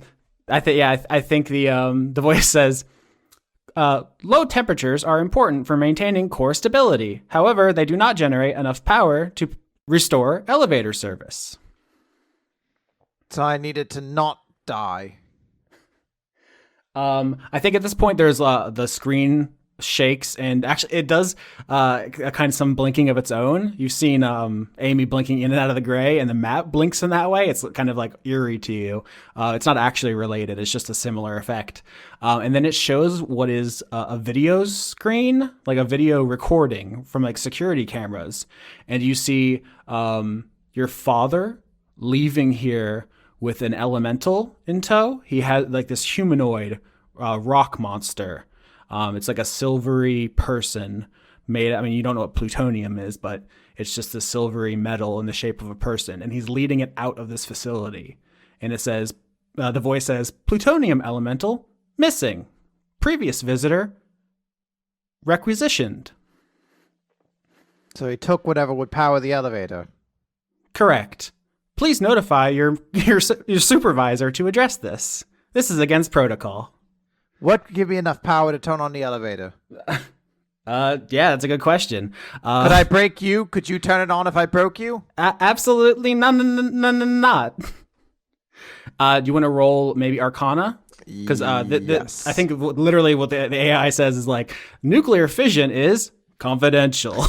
think the voice says, low temperatures are important for maintaining core stability. However, they do not generate enough power to restore elevator service. So I needed to not die. I think at this point there's the screen shakes, and actually it does kind of some blinking of its own. You've seen Amy blinking in and out of the gray, and the map blinks in that way. It's kind of like eerie to you. It's not actually related. It's just a similar effect. And then it shows what is a video screen, like a video recording from like security cameras. And you see your father leaving here with an elemental in tow. He had like this humanoid rock monster. It's like a silvery person made. I mean, you don't know what plutonium is, but it's just a silvery metal in the shape of a person. And he's leading it out of this facility. And it says, the voice says, plutonium elemental missing. Previous visitor requisitioned. So he took whatever would power the elevator. Correct. Please notify your supervisor to address this. This is against protocol. What could give me enough power to turn on the elevator? Yeah, that's a good question. Could I break you? Could you turn it on if I broke you? Absolutely not. Do you want to roll maybe Arcana? Because yes. I think literally what the AI says is like, nuclear fission is confidential.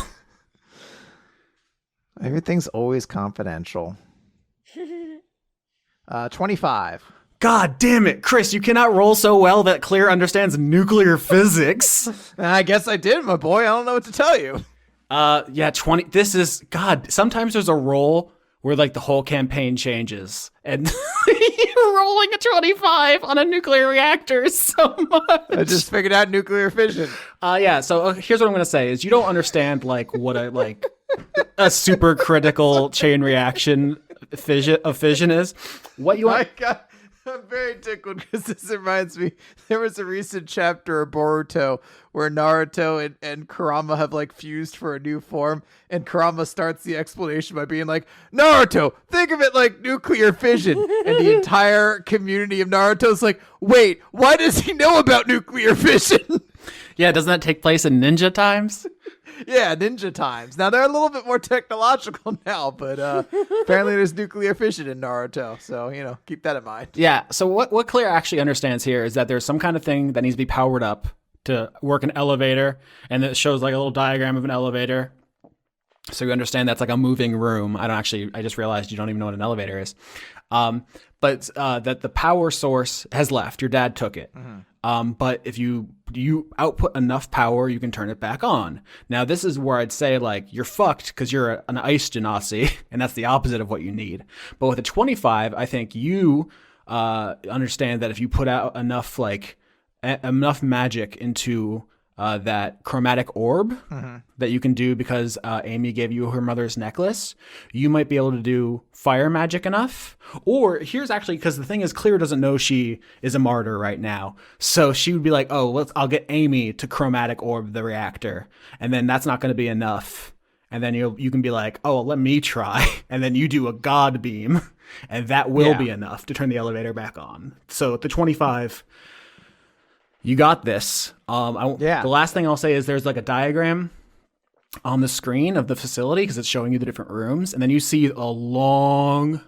Everything's always confidential. 25. God damn it, Chris, you cannot roll so well that Clear understands nuclear physics. I guess I did, my boy. I don't know what to tell you. Yeah, 20. This is, God, sometimes there's a roll where like the whole campaign changes. And you're rolling a 25 on a nuclear reactor so much. I just figured out nuclear fission. Yeah, so here's what I'm going to say is you don't understand like what a super critical chain reaction fission is. What you want... I'm very tickled because this reminds me, there was a recent chapter of Boruto where Naruto and Kurama have like fused for a new form, and Kurama starts the explanation by being like, Naruto, think of it like nuclear fission. And the entire community of Naruto's like, wait, why does he know about nuclear fission? Yeah, doesn't that take place in ninja times? Yeah, ninja times. Now, they're a little bit more technological now, but apparently there's nuclear fission in Naruto. So, keep that in mind. Yeah, so what Claire actually understands here is that there's some kind of thing that needs to be powered up to work an elevator, and it shows like a little diagram of an elevator. So you understand that's like a moving room. I just realized you don't even know what an elevator is. But that the power source has left. Your dad took it. Mm-hmm. But if you output enough power, you can turn it back on. Now, this is where I'd say, like, you're fucked because you're an ice genasi, and that's the opposite of what you need. But with a 25, I think you understand that if you put out enough, enough magic into that chromatic orb that you can do because Amy gave you her mother's necklace, you might be able to do fire magic enough. Or here's actually, because the thing is, Clear doesn't know she is a martyr right now. So she would be like, I'll get Amy to chromatic orb the reactor. And then that's not going to be enough. And then you can be like, let me try. And then you do a god beam. And that will be enough to turn the elevator back on. So at the 25... you got this. The last thing I'll say is there's like a diagram on the screen of the facility because it's showing you the different rooms. And then you see a long,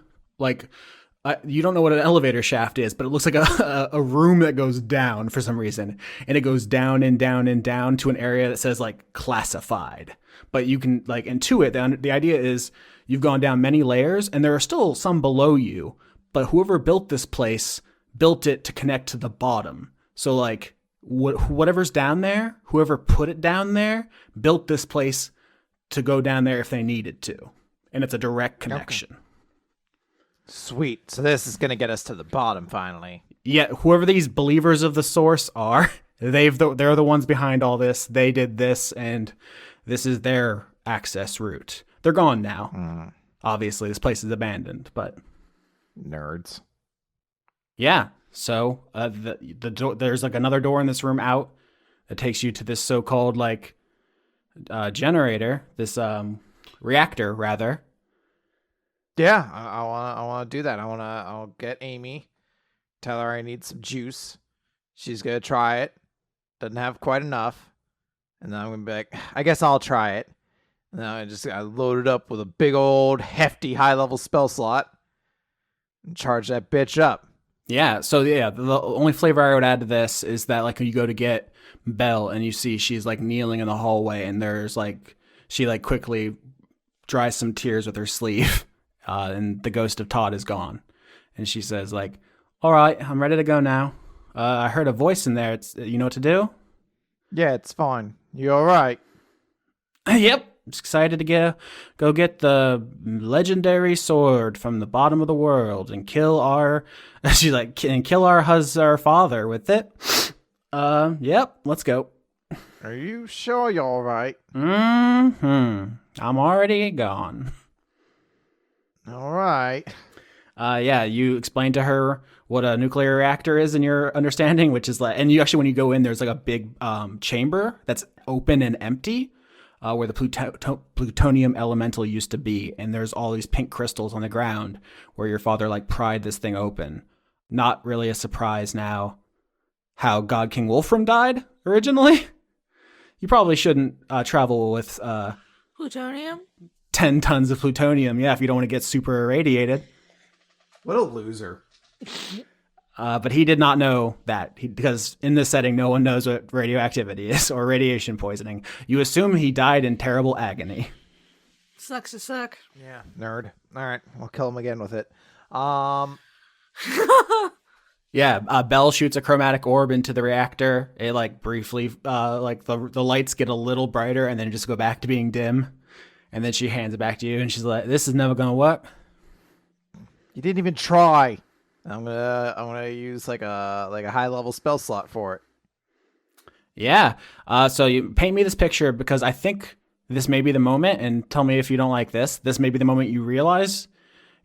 You don't know what an elevator shaft is, but it looks like a room that goes down for some reason. And it goes down and down and down to an area that says like classified. But you can like intuit. The idea is you've gone down many layers and there are still some below you, but whoever built this place built it to connect to the bottom. So like whatever's down there, whoever put it down there built this place to go down there if they needed to. And it's a direct connection. Okay. Sweet. So this is going to get us to the bottom finally. Yeah, whoever these believers of the source are, they're the ones behind all this. They did this, and this is their access route. They're gone now. Obviously, this place is abandoned, but nerds. Yeah. So there's like another door in this room out that takes you to this so-called like generator, this reactor rather. Yeah, I want to do that. I'll get Amy, tell her I need some juice. She's gonna try it. Doesn't have quite enough, and then I'm gonna be like, I guess I'll try it. And then I load it up with a big old hefty high level spell slot and charge that bitch up. Yeah. So yeah, the only flavor I would add to this is that like when you go to get Belle and you see she's like kneeling in the hallway, and there's like she like quickly dries some tears with her sleeve. And the ghost of Todd is gone. And she says, like, all right, I'm ready to go now. I heard a voice in there. You know what to do? Yeah, it's fine. You all right? Yep. Just excited to go get the legendary sword from the bottom of the world and kill our our father with it. Yep, let's go. Are you sure you're all right? I'm already gone. All right. Yeah, you explained to her what a nuclear reactor is in your understanding, which is like, and you actually, when you go in, there's like a big chamber that's open and empty, where the plutonium elemental used to be, and there's all these pink crystals on the ground where your father like pried this thing open. Not really a surprise now how God King Wolfram died originally. You probably shouldn't travel with plutonium. 10 tons of plutonium, yeah, if you don't want to get super irradiated. What a loser. But he did not know that, because in this setting, no one knows what radioactivity is or radiation poisoning. You assume he died in terrible agony. Sucks to suck. Yeah, nerd. All right, we'll kill him again with it. Yeah, Belle shoots a chromatic orb into the reactor. It like briefly, like the lights get a little brighter and then just go back to being dim. And then she hands it back to you, and she's like, "This is never gonna work." You didn't even try. I'm gonna use like a high level spell slot for it. Yeah. So you paint me this picture, because I think this may be the moment, and tell me if you don't like this. This may be the moment you realize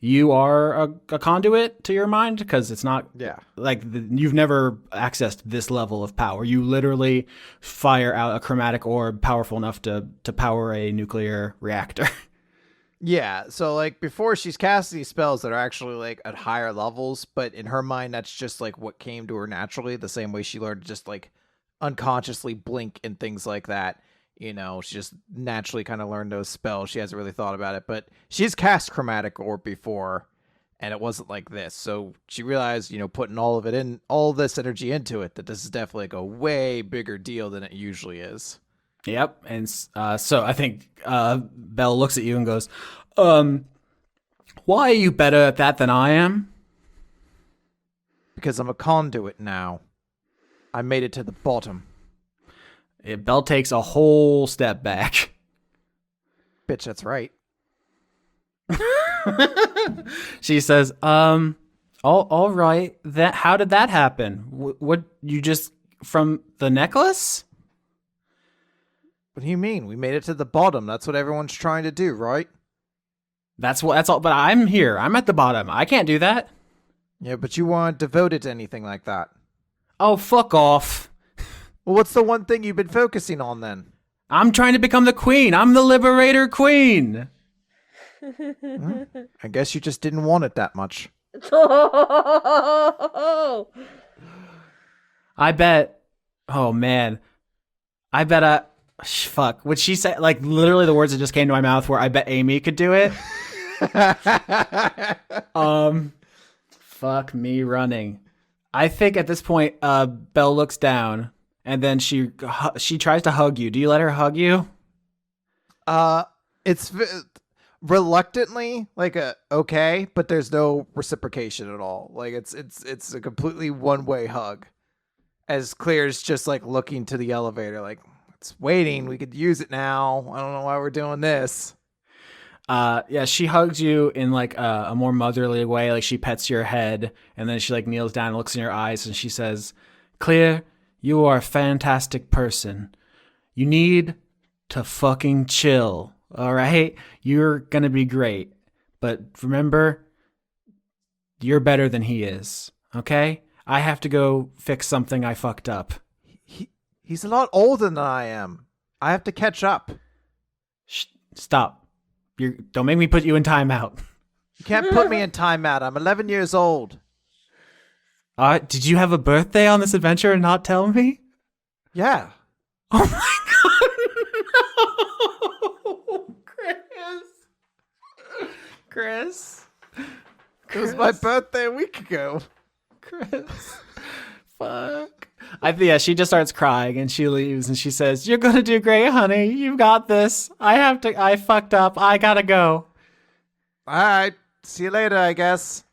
you are a conduit to your mind, because it's not like you've never accessed this level of power. You literally fire out a chromatic orb powerful enough to power a nuclear reactor. Yeah, so like before she's casting these spells that are actually like at higher levels, but in her mind that's just like what came to her naturally, the same way she learned to just like unconsciously blink and things like that. You know, she just naturally kind of learned those spells. She hasn't really thought about it, but she's cast chromatic orb before, and it wasn't like this. So she realized, you know, putting all this energy into it, that this is definitely like a way bigger deal than it usually is. Yep. And so I think Belle looks at you and goes, why are you better at that than I am? Because I'm a conduit now. I made it to the bottom. Belle takes a whole step back. Bitch, that's right. She says, all right. How did that happen? What you just from the necklace? What do you mean? We made it to the bottom. That's what everyone's trying to do, right? That's all. But I'm here. I'm at the bottom. I can't do that. Yeah, but you weren't devoted to anything like that. Oh, fuck off. Well, what's the one thing you've been focusing on then? I'm trying to become the queen. I'm the liberator queen. Well, I guess you just didn't want it that much. I bet. Oh, man. I bet fuck. Would she say, like, literally the words that just came to my mouth were, I bet Amy could do it? Fuck me running. I think at this point, Belle looks down and then she tries to hug you. Do you let her hug you? It's reluctantly like okay, but there's no reciprocation at all. Like it's a completely one-way hug. As Claire's just like looking to the elevator, like it's waiting. We could use it now. I don't know why we're doing this. Yeah, she hugs you in like a more motherly way. Like she pets your head and then she like kneels down and looks in your eyes and she says, Claire, you are a fantastic person. You need to fucking chill. All right. You're going to be great. But remember, you're better than he is. Okay. I have to go fix something I fucked up. He's a lot older than I am. I have to catch up. Stop. Don't make me put you in timeout. You can't put me in timeout. I'm 11 years old. Did you have a birthday on this adventure and not tell me? Yeah. Oh my god. No. Chris. It was my birthday a week ago. Chris. Fuck. Yeah, she just starts crying and she leaves and she says, "You're gonna do great, honey. You've got this. I fucked up. I gotta go." All right. See you later, I guess.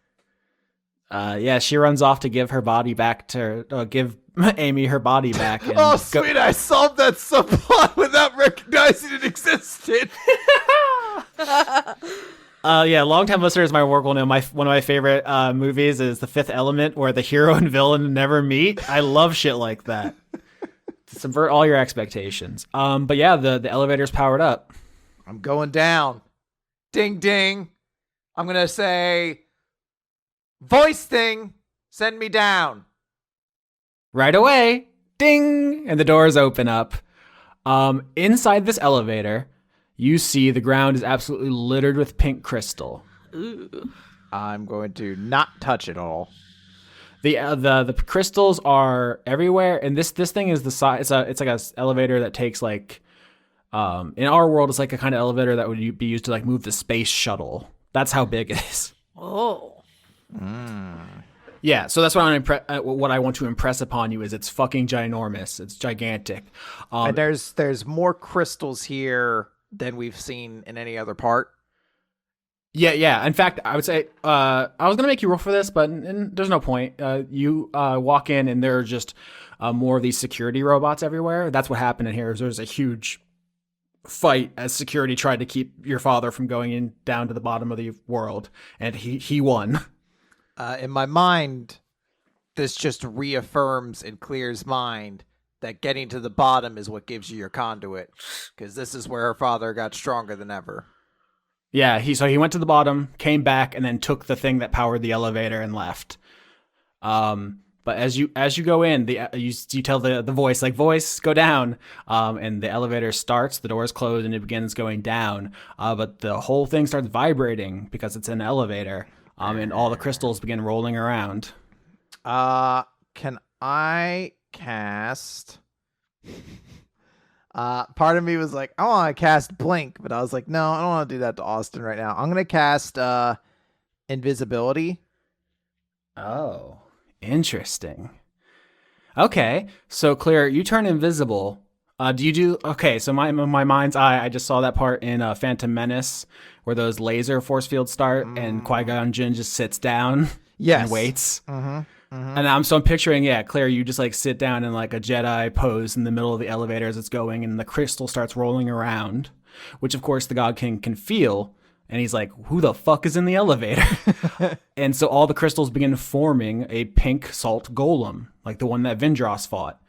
Yeah, she runs off to give her body back give Amy her body back. And oh, sweet! I solved that subplot without recognizing it existed. Yeah, longtime listeners, my work will know one of my favorite movies is The Fifth Element, where the hero and villain never meet. I love shit like that. To subvert all your expectations. But yeah, the elevator's powered up. I'm going down. Ding ding. I'm gonna say, voice thing, send me down. Right away. Ding! And the doors open up. Inside this elevator, you see the ground is absolutely littered with pink crystal. Ooh. I'm going to not touch it all. The crystals are everywhere, and this thing is the size. It's like a elevator that takes like, in our world, it's like a kind of elevator that would be used to like move the space shuttle. That's how big it is. Oh. Yeah, so that's what what I want to impress upon you is it's fucking ginormous. It's gigantic. And there's more crystals here than we've seen in any other part. Yeah. In fact, I would say I was gonna make you roll for this, but there's no point. You walk in and there are just more of these security robots everywhere. That's what happened in here. There's a huge fight as security tried to keep your father from going in down to the bottom of the world, and he won. In my mind, this just reaffirms and clears mind that getting to the bottom is what gives you your conduit, because this is where her father got stronger than ever. Yeah, he went to the bottom, came back, and then took the thing that powered the elevator and left. But as you go in, you tell the voice, like, voice, go down, and the elevator starts, the doors close, and it begins going down. But the whole thing starts vibrating because it's an elevator, and all the crystals begin rolling around. Can I cast? Part of me was like, I want to cast Blink, but I was like, no, I don't want to do that to Austin right now. I'm gonna cast Invisibility. Oh. Interesting. Okay, so Claire, you turn invisible. Okay, so my mind's eye, I just saw that part in Phantom Menace where those laser force fields start and Qui-Gon Jinn just sits down and waits. And I'm picturing, Claire, you just like sit down in like a Jedi pose in the middle of the elevator as it's going and the crystal starts rolling around, which of course the God King can feel. And he's like, who the fuck is in the elevator? And so all the crystals begin forming a pink salt golem, like the one that Vindrass fought.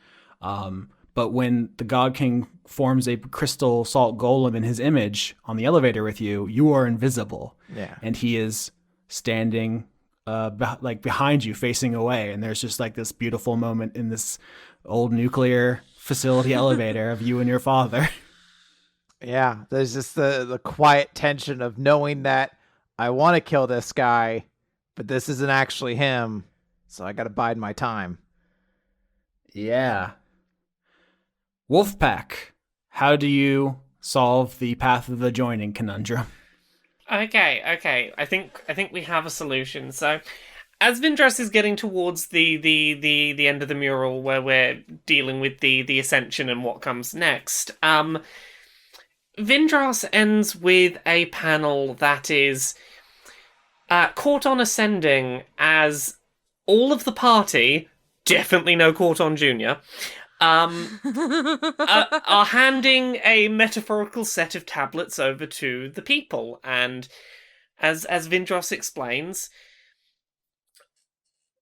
But when the God King forms a crystal salt golem in his image on the elevator with you, you are invisible. Yeah. And he is standing behind you, facing away. And there's just like this beautiful moment in this old nuclear facility elevator of you and your father. Yeah, there's just the quiet tension of knowing that I want to kill this guy, but this isn't actually him, so I gotta bide my time. Yeah. Wolfpack, how do you solve the path of the joining conundrum? Okay. I think we have a solution. So, as Vindrass is getting towards the end of the mural where we're dealing with the ascension and what comes next, Vindrass ends with a panel that is Cortan ascending as all of the party, definitely no Cortan Jr., are handing a metaphorical set of tablets over to the people. And as Vindrass explains,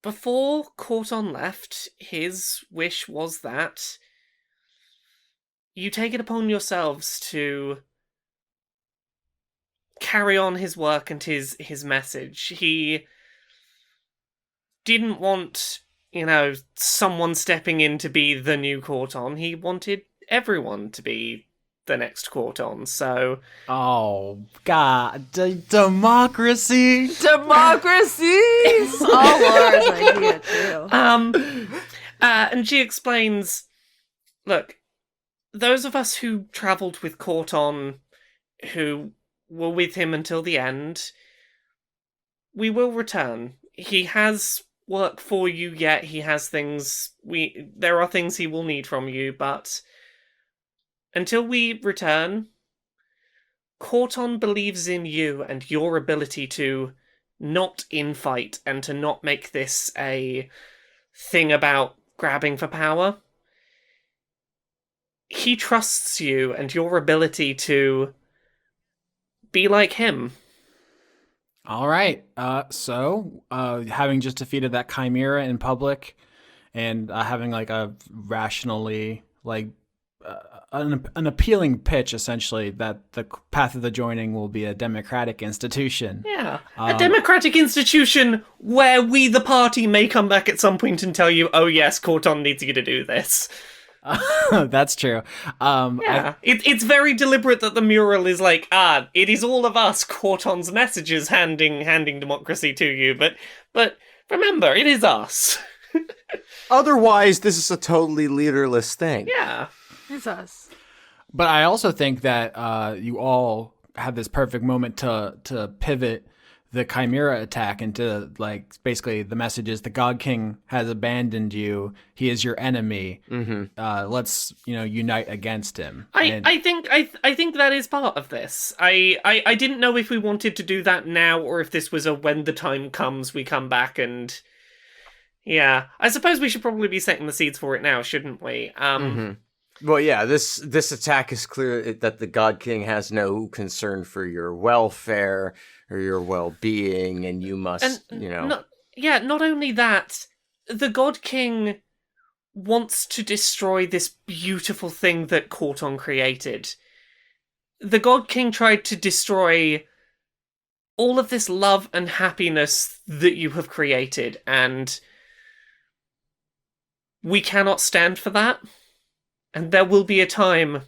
before Cortan left, his wish was that you take it upon yourselves to carry on his work and his message. He didn't want, someone stepping in to be the new Cortan. He wanted everyone to be the next Cortan, so... Oh, God. Democracy! Democracy! All Laura's idea, too. And she explains, look, those of us who travelled with Cortan, who were with him until the end, we will return. He has work for you yet. He has things... There are things he will need from you, but... until we return, Cortan believes in you and your ability to not infight and to not make this a thing about grabbing for power. He trusts you and your ability to be like him. All right. So, having just defeated that Chimera in public and having like a rationally, like, an appealing pitch, essentially, that the path of the joining will be a democratic institution. Yeah, a democratic institution where we, the party, may come back at some point and tell you, oh yes, Cortan needs you to do this. That's true. It's very deliberate that the mural is like, it is all of us, Cortan's messages handing democracy to you, but remember, it is us. Otherwise, this is a totally leaderless thing. Yeah. It's us. But I also think that you all have this perfect moment to pivot the Chimera attack into, like, basically the message is the God King has abandoned you. He is your enemy. Mm-hmm. Let's unite against him. I think that is part of this. I didn't know if we wanted to do that now or if this was a when the time comes we come back and. Yeah, I suppose we should probably be setting the seeds for it now, shouldn't we? Well, yeah, this attack is clear that the God King has no concern for your welfare or your well-being, and you must, Not only that, the God King wants to destroy this beautiful thing that Cortan created. The God King tried to destroy all of this love and happiness that you have created, and we cannot stand for that. And there will be a time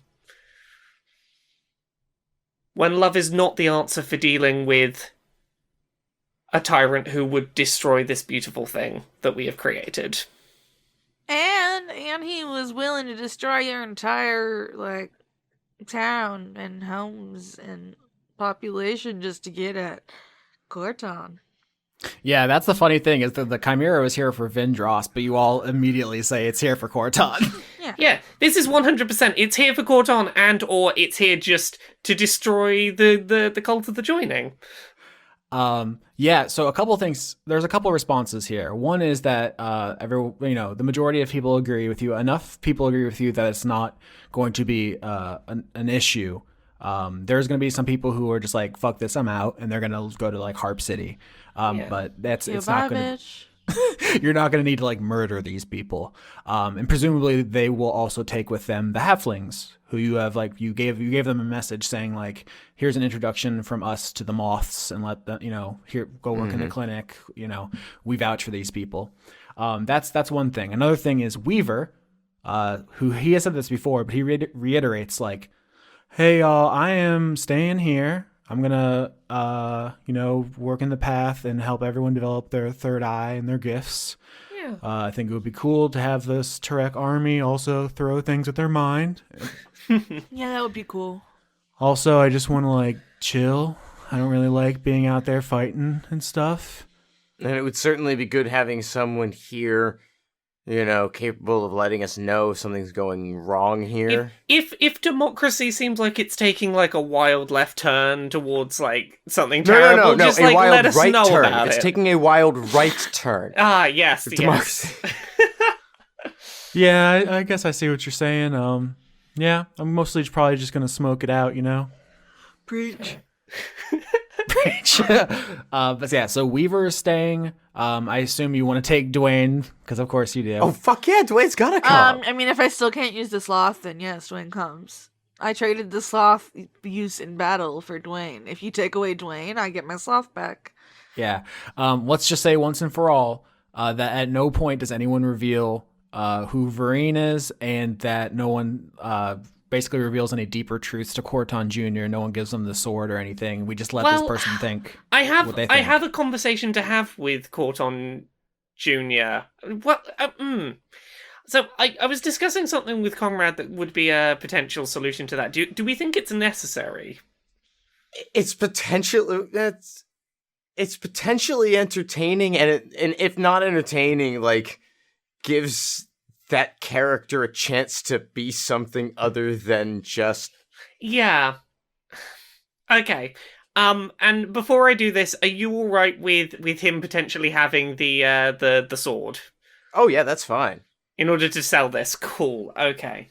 when love is not the answer for dealing with a tyrant who would destroy this beautiful thing that we have created. And he was willing to destroy your entire, town and homes and population just to get at Cortan. Yeah, that's the funny thing is that the Chimera was here for Vindrass, but you all immediately say it's here for Cortan. Yeah, this is 100%. It's here for Cortan or it's here just to destroy the cult of the joining. So a couple of things. There's a couple of responses here. One is that the majority of people agree with you. Enough people agree with you that it's not going to be an issue. There's going to be some people who are just like, fuck this, I'm out, and they're going to go to like Harp City. But it's not going to... You're not going to need to like murder these people. And presumably they will also take with them the halflings who you have you gave them a message saying like, here's an introduction from us to the moths and let them, here, go work in the clinic. We vouch for these people. That's one thing. Another thing is Weaver, who he has said this before, but he reiterates like, hey, y'all, I am staying here. I'm going to, work in the path and help everyone develop their third eye and their gifts. Yeah. I think it would be cool to have this Turek army also throw things with their mind. Yeah, that would be cool. Also, I just want to, chill. I don't really like being out there fighting and stuff. And it would certainly be good having someone here, capable of letting us know if something's going wrong here. If democracy seems like it's taking like a wild left turn towards like something terrible, No, just a like wild let us right know turn. about It's it. taking a wild right turn. Yes. Democracy. Yeah, I guess I see what you're saying. Yeah, I'm mostly probably just gonna smoke it out, Preach. Preach. But yeah, so Weaver is staying. I assume you want to take Dwayne, because of course you do. Oh, fuck yeah, Dwayne's gotta come. I mean, if I still can't use the sloth, then yes, Dwayne comes. I traded the sloth use in battle for Dwayne. If you take away Dwayne, I get my sloth back. Yeah. Let's just say once and for all that at no point does anyone reveal who Vireen is, and that no one basically reveals any deeper truths to Cortan Jr. No one gives them the sword or anything. We just let this person think I have what they I think. have a conversation to have with Cortan Jr. So I was discussing something with Conrad that would be a potential solution to that. Do we think it's necessary? It's potentially entertaining, and if not entertaining, like gives that character a chance to be something other than just. Yeah. Okay. And before I do this, are you all right with him potentially having the sword Oh yeah, that's fine. in order to sell this? Cool. Okay.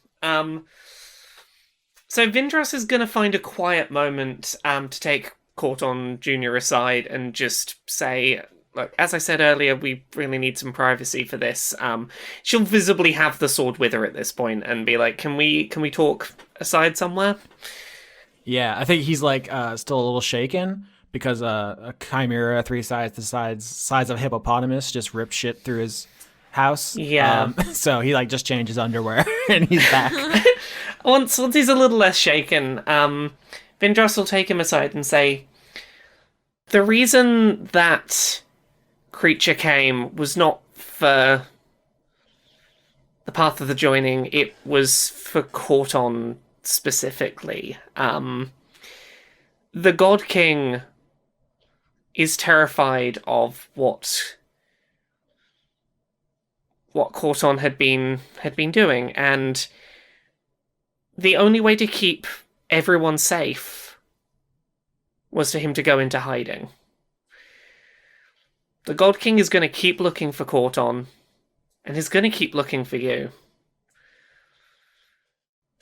So Vindrass is gonna find a quiet moment to take Cortan Jr. aside and just say, look, as I said earlier, we really need some privacy for this. She'll visibly have the sword with her at this point and be like, can we talk aside somewhere? Yeah, I think he's like still a little shaken because a chimera 3 sides the size of a hippopotamus just ripped shit through his house. Yeah. So he like just changed his underwear and he's back. Once he's a little less shaken, Vindrass will take him aside and say, the reason that creature came was not for the path of the joining, it was for Cortan specifically. The God King is terrified of what Cortan had been doing, and the only way to keep everyone safe was for him to go into hiding. The God King is going to keep looking for Cortan, and is going to keep looking for you.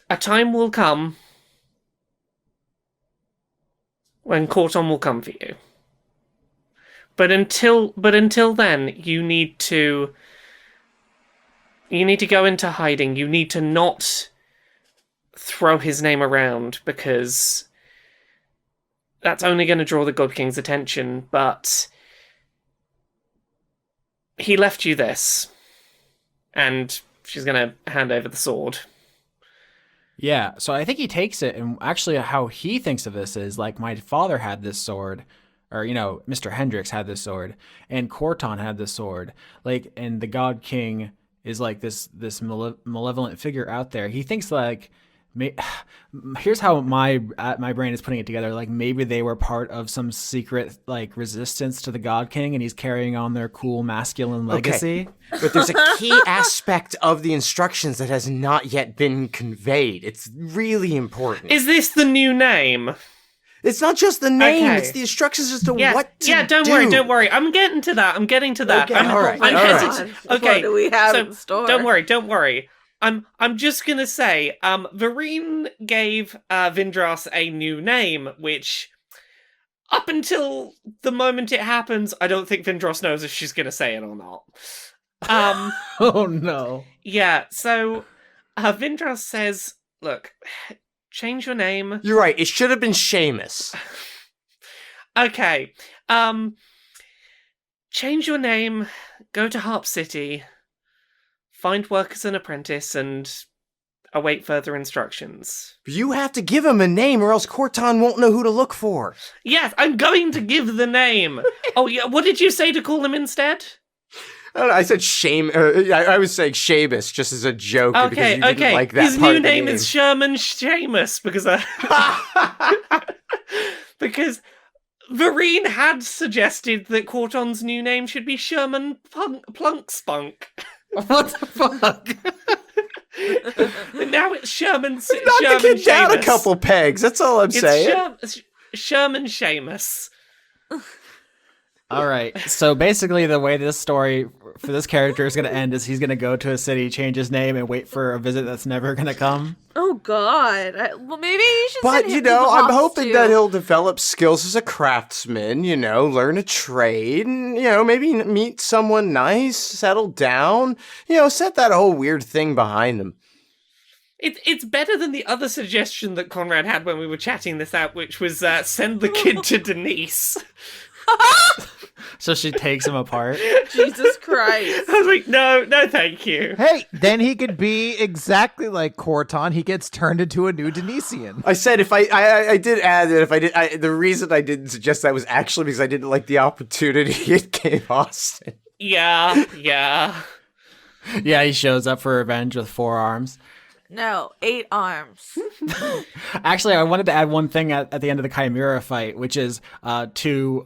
A time will come when Cortan will come for you. But until then, you need to go into hiding. You need to not throw his name around, because that's only going to draw the God King's attention. But he left you this, and she's going to hand over the sword. Yeah, so I think he takes it, and actually how he thinks of this is like, my father had this sword, or Mr. Hendricks had this sword, and Cortan had this sword, like, and the God King is like this malevolent figure out there. He thinks like, here's how my brain is putting it together. Like maybe they were part of some secret like resistance to the God King, and he's carrying on their cool masculine legacy. Okay. But there's a key aspect of the instructions that has not yet been conveyed. It's really important. Is this the new name? It's not just the name, Okay. it's the instructions as to Yeah, what to yeah. Don't worry. I'm getting to that. Okay, I'm all right, I'm all right. hesitant. What Okay, do we have so in store? don't worry. I'm just gonna say, Vireen gave Vindrass a new name, which up until the moment it happens, I don't think Vindrass knows if she's gonna say it or not. Oh no. Yeah. So Vindrass says, "Look, change your name." You're right, it should have been Seamus. Okay. Change your name, go to Harp City, find work as an apprentice, and await further instructions. You have to give him a name or else Cortan won't know who to look for. Yes, I'm going to give the name. Oh, yeah. What did you say to call him instead? I don't know, I said I was saying Seamus just as a joke because Okay, you didn't okay. like that His part new of the name is Sherman Seamus because Vireen had suggested that Corton's new name should be Sherman Plunk Spunk. What the fuck? And now it's Sherman. Knock the kid down a Seamus. couple pegs. That's all I'm saying. Sherman Seamus. All right. So basically, the way this story for this character is going to end is he's going to go to a city, change his name, and wait for a visit that's never going to come. Oh God. Well, maybe you should. But, send you him to know, the I'm house, hoping too. that he'll develop skills as a craftsman, you know, learn a trade, and, you know, maybe meet someone nice, settle down, you know, set that whole weird thing behind him. It's better than the other suggestion that Conrad had when we were chatting this out, which was send the kid to Denise. So she takes him apart. Jesus Christ. I was like, no, thank you. Hey, then he could be exactly like Cortan. He gets turned into a new Denisian. I said if I did add that if I did, the reason I didn't suggest that was actually because I didn't like the opportunity it gave Austin. Yeah. Yeah, he shows up for revenge with 4 arms. No, 8 arms. Actually, I wanted to add one thing at the end of the Chimera fight, which is 2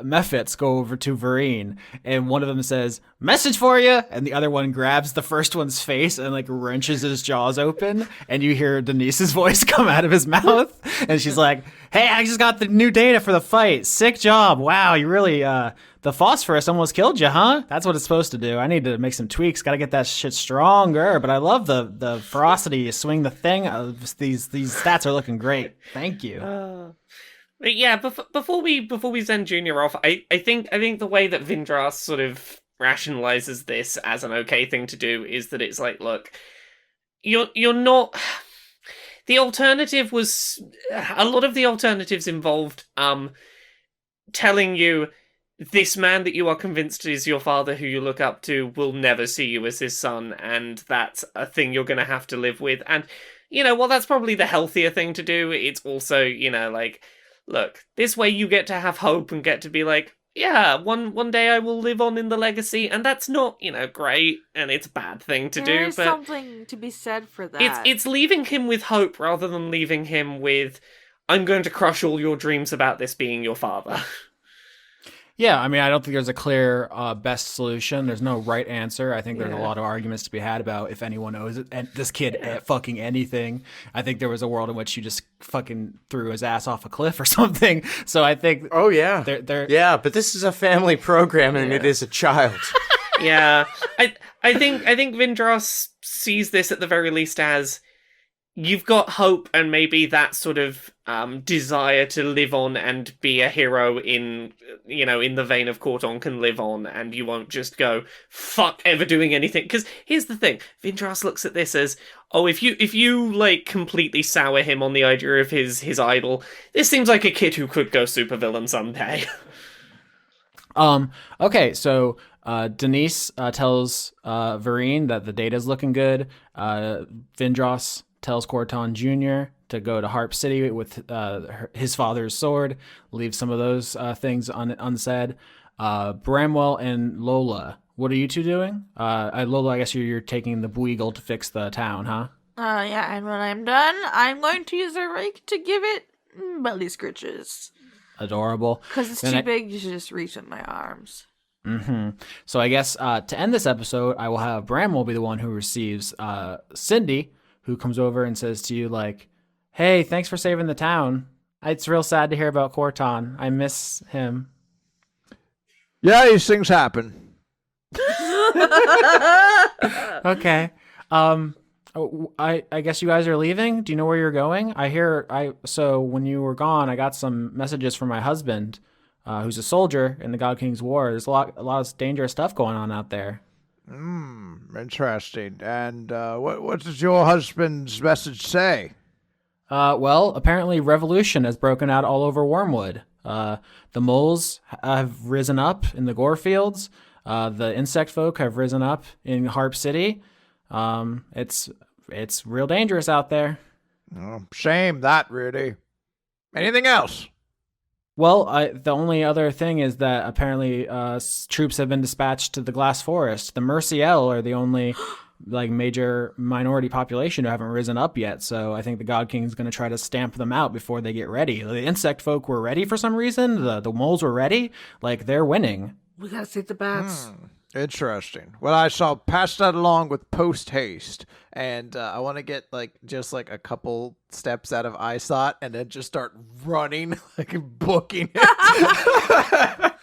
Mephits go over to Vireen, and one of them says, "Message for you," and the other one grabs the first one's face and like wrenches his jaws open, and you hear Denise's voice come out of his mouth, and she's like, "Hey, I just got the new data for the fight. Sick job. Wow, you really, the phosphorus almost killed you, huh? That's what it's supposed to do. I need to make some tweaks. Got to get that shit stronger, but I love the ferocity. You swing the thing. These stats are looking great. Thank you." But yeah, before we send Junior off, I think the way that Vindrass sort of rationalizes this as an okay thing to do is that it's like, look, you're not. The alternative was a lot of the alternatives involved telling you this man that you are convinced is your father, who you look up to, will never see you as his son, and that's a thing you're going to have to live with. And you know, well, that's probably the healthier thing to do. It's also, you know, like, look, this way you get to have hope and get to be like, yeah, one day I will live on in the legacy, and that's not, you know, great, and it's a bad thing to do, There's but something to be said for that. it's leaving him with hope rather than leaving him with, I'm going to crush all your dreams about this being your father. Yeah, I mean, I don't think there's a clear best solution. There's no right answer. I think there's a lot of arguments to be had about if anyone owes it, and this kid fucking anything. I think there was a world in which you just fucking threw his ass off a cliff or something. So I think, Oh yeah, they're yeah, but this is a family program and it is a child. Yeah, I think Vindrass sees this at the very least as, you've got hope and maybe that sort of desire to live on and be a hero in, you know, in the vein of Cortan can live on, and you won't just go fuck ever doing anything. Because here's the thing, Vindrass looks at this as, oh, if you like completely sour him on the idea of his idol, this seems like a kid who could go supervillain someday. Okay, so Denise tells Vireen that the data's looking good. Vindrass tells Cortan Jr. to go to Harp City with his father's sword, leave some of those things unsaid. Bramwell and Lola, what are you two doing? Lola, I guess you're taking the Buigle to fix the town, huh? Yeah, and when I'm done, I'm going to use a rake to give it belly scritches. Adorable. Because it's too big to just reach with my arms. Mm-hmm. So I guess to end this episode, I will have Bramwell be the one who receives Cindy, who comes over and says to you, like, "Hey, thanks for saving the town. It's real sad to hear about Cortan. I miss him." Yeah, these things happen. Okay. I guess you guys are leaving. Do you know where you're going? So when you were gone, I got some messages from my husband, who's a soldier in the God King's War. There's a lot of dangerous stuff going on out there. Interesting. And what does your husband's message say? Well, apparently revolution has broken out all over Wormwood. The moles have risen up in the gore fields. The insect folk have risen up in Harp City. It's real dangerous out there. Oh, shame that, really. Anything else? Well, the only other thing is that apparently troops have been dispatched to the Glass Forest. The Merciel are the only like major minority population who haven't risen up yet. So I think the God King is going to try to stamp them out before they get ready. The insect folk were ready for some reason. The moles were ready. Like, they're winning. We gotta save the bats. Interesting. Well, I shall pass that along with post haste, and I want to get just a couple steps out of eyesight, and then just start running, booking it.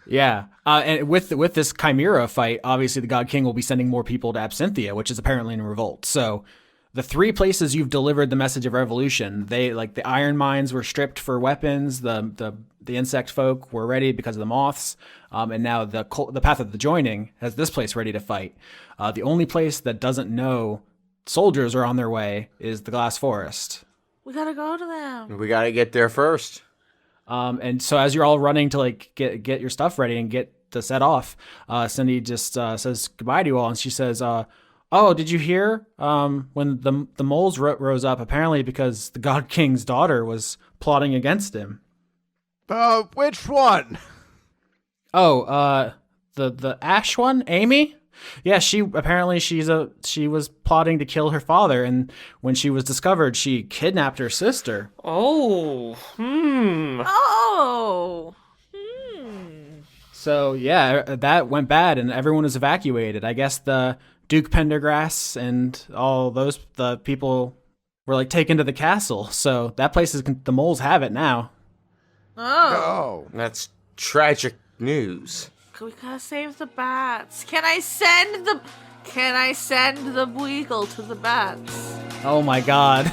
Yeah, and with this Chimera fight, obviously the God King will be sending more people to Absinthia, which is apparently in revolt. So the 3 places you've delivered the message of revolution, they the iron mines were stripped for weapons, the insect folk were ready because of the moths, and now the path of the joining has this place ready to fight. The only place that doesn't know soldiers are on their way is the Glass Forest. We gotta go to them. We gotta get there first. And so as you're all running to get your stuff ready and get to set off, Cindy just says goodbye to you all, and she says, "Oh, did you hear? When the moles rose up, apparently because the God King's daughter was plotting against him." Which one? Oh, the Ash one, Amy. Yeah, she was plotting to kill her father, and when she was discovered, she kidnapped her sister. Oh, Oh. So yeah, that went bad, and everyone was evacuated. I guess the Duke Pendergrass and all the people were taken to the castle. So that place the moles have it now. Oh. That's tragic news. We gotta save the bats. Can I send the Weagle to the bats? Oh my God.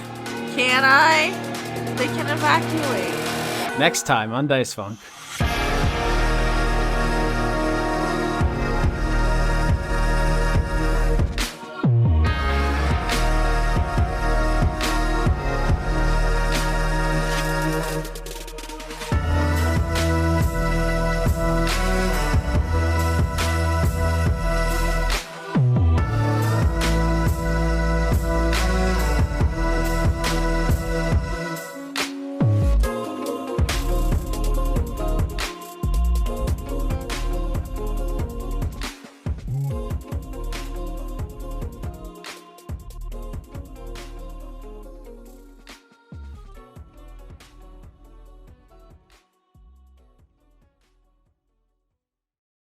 Can I? They can evacuate. Next time on Dice Funk.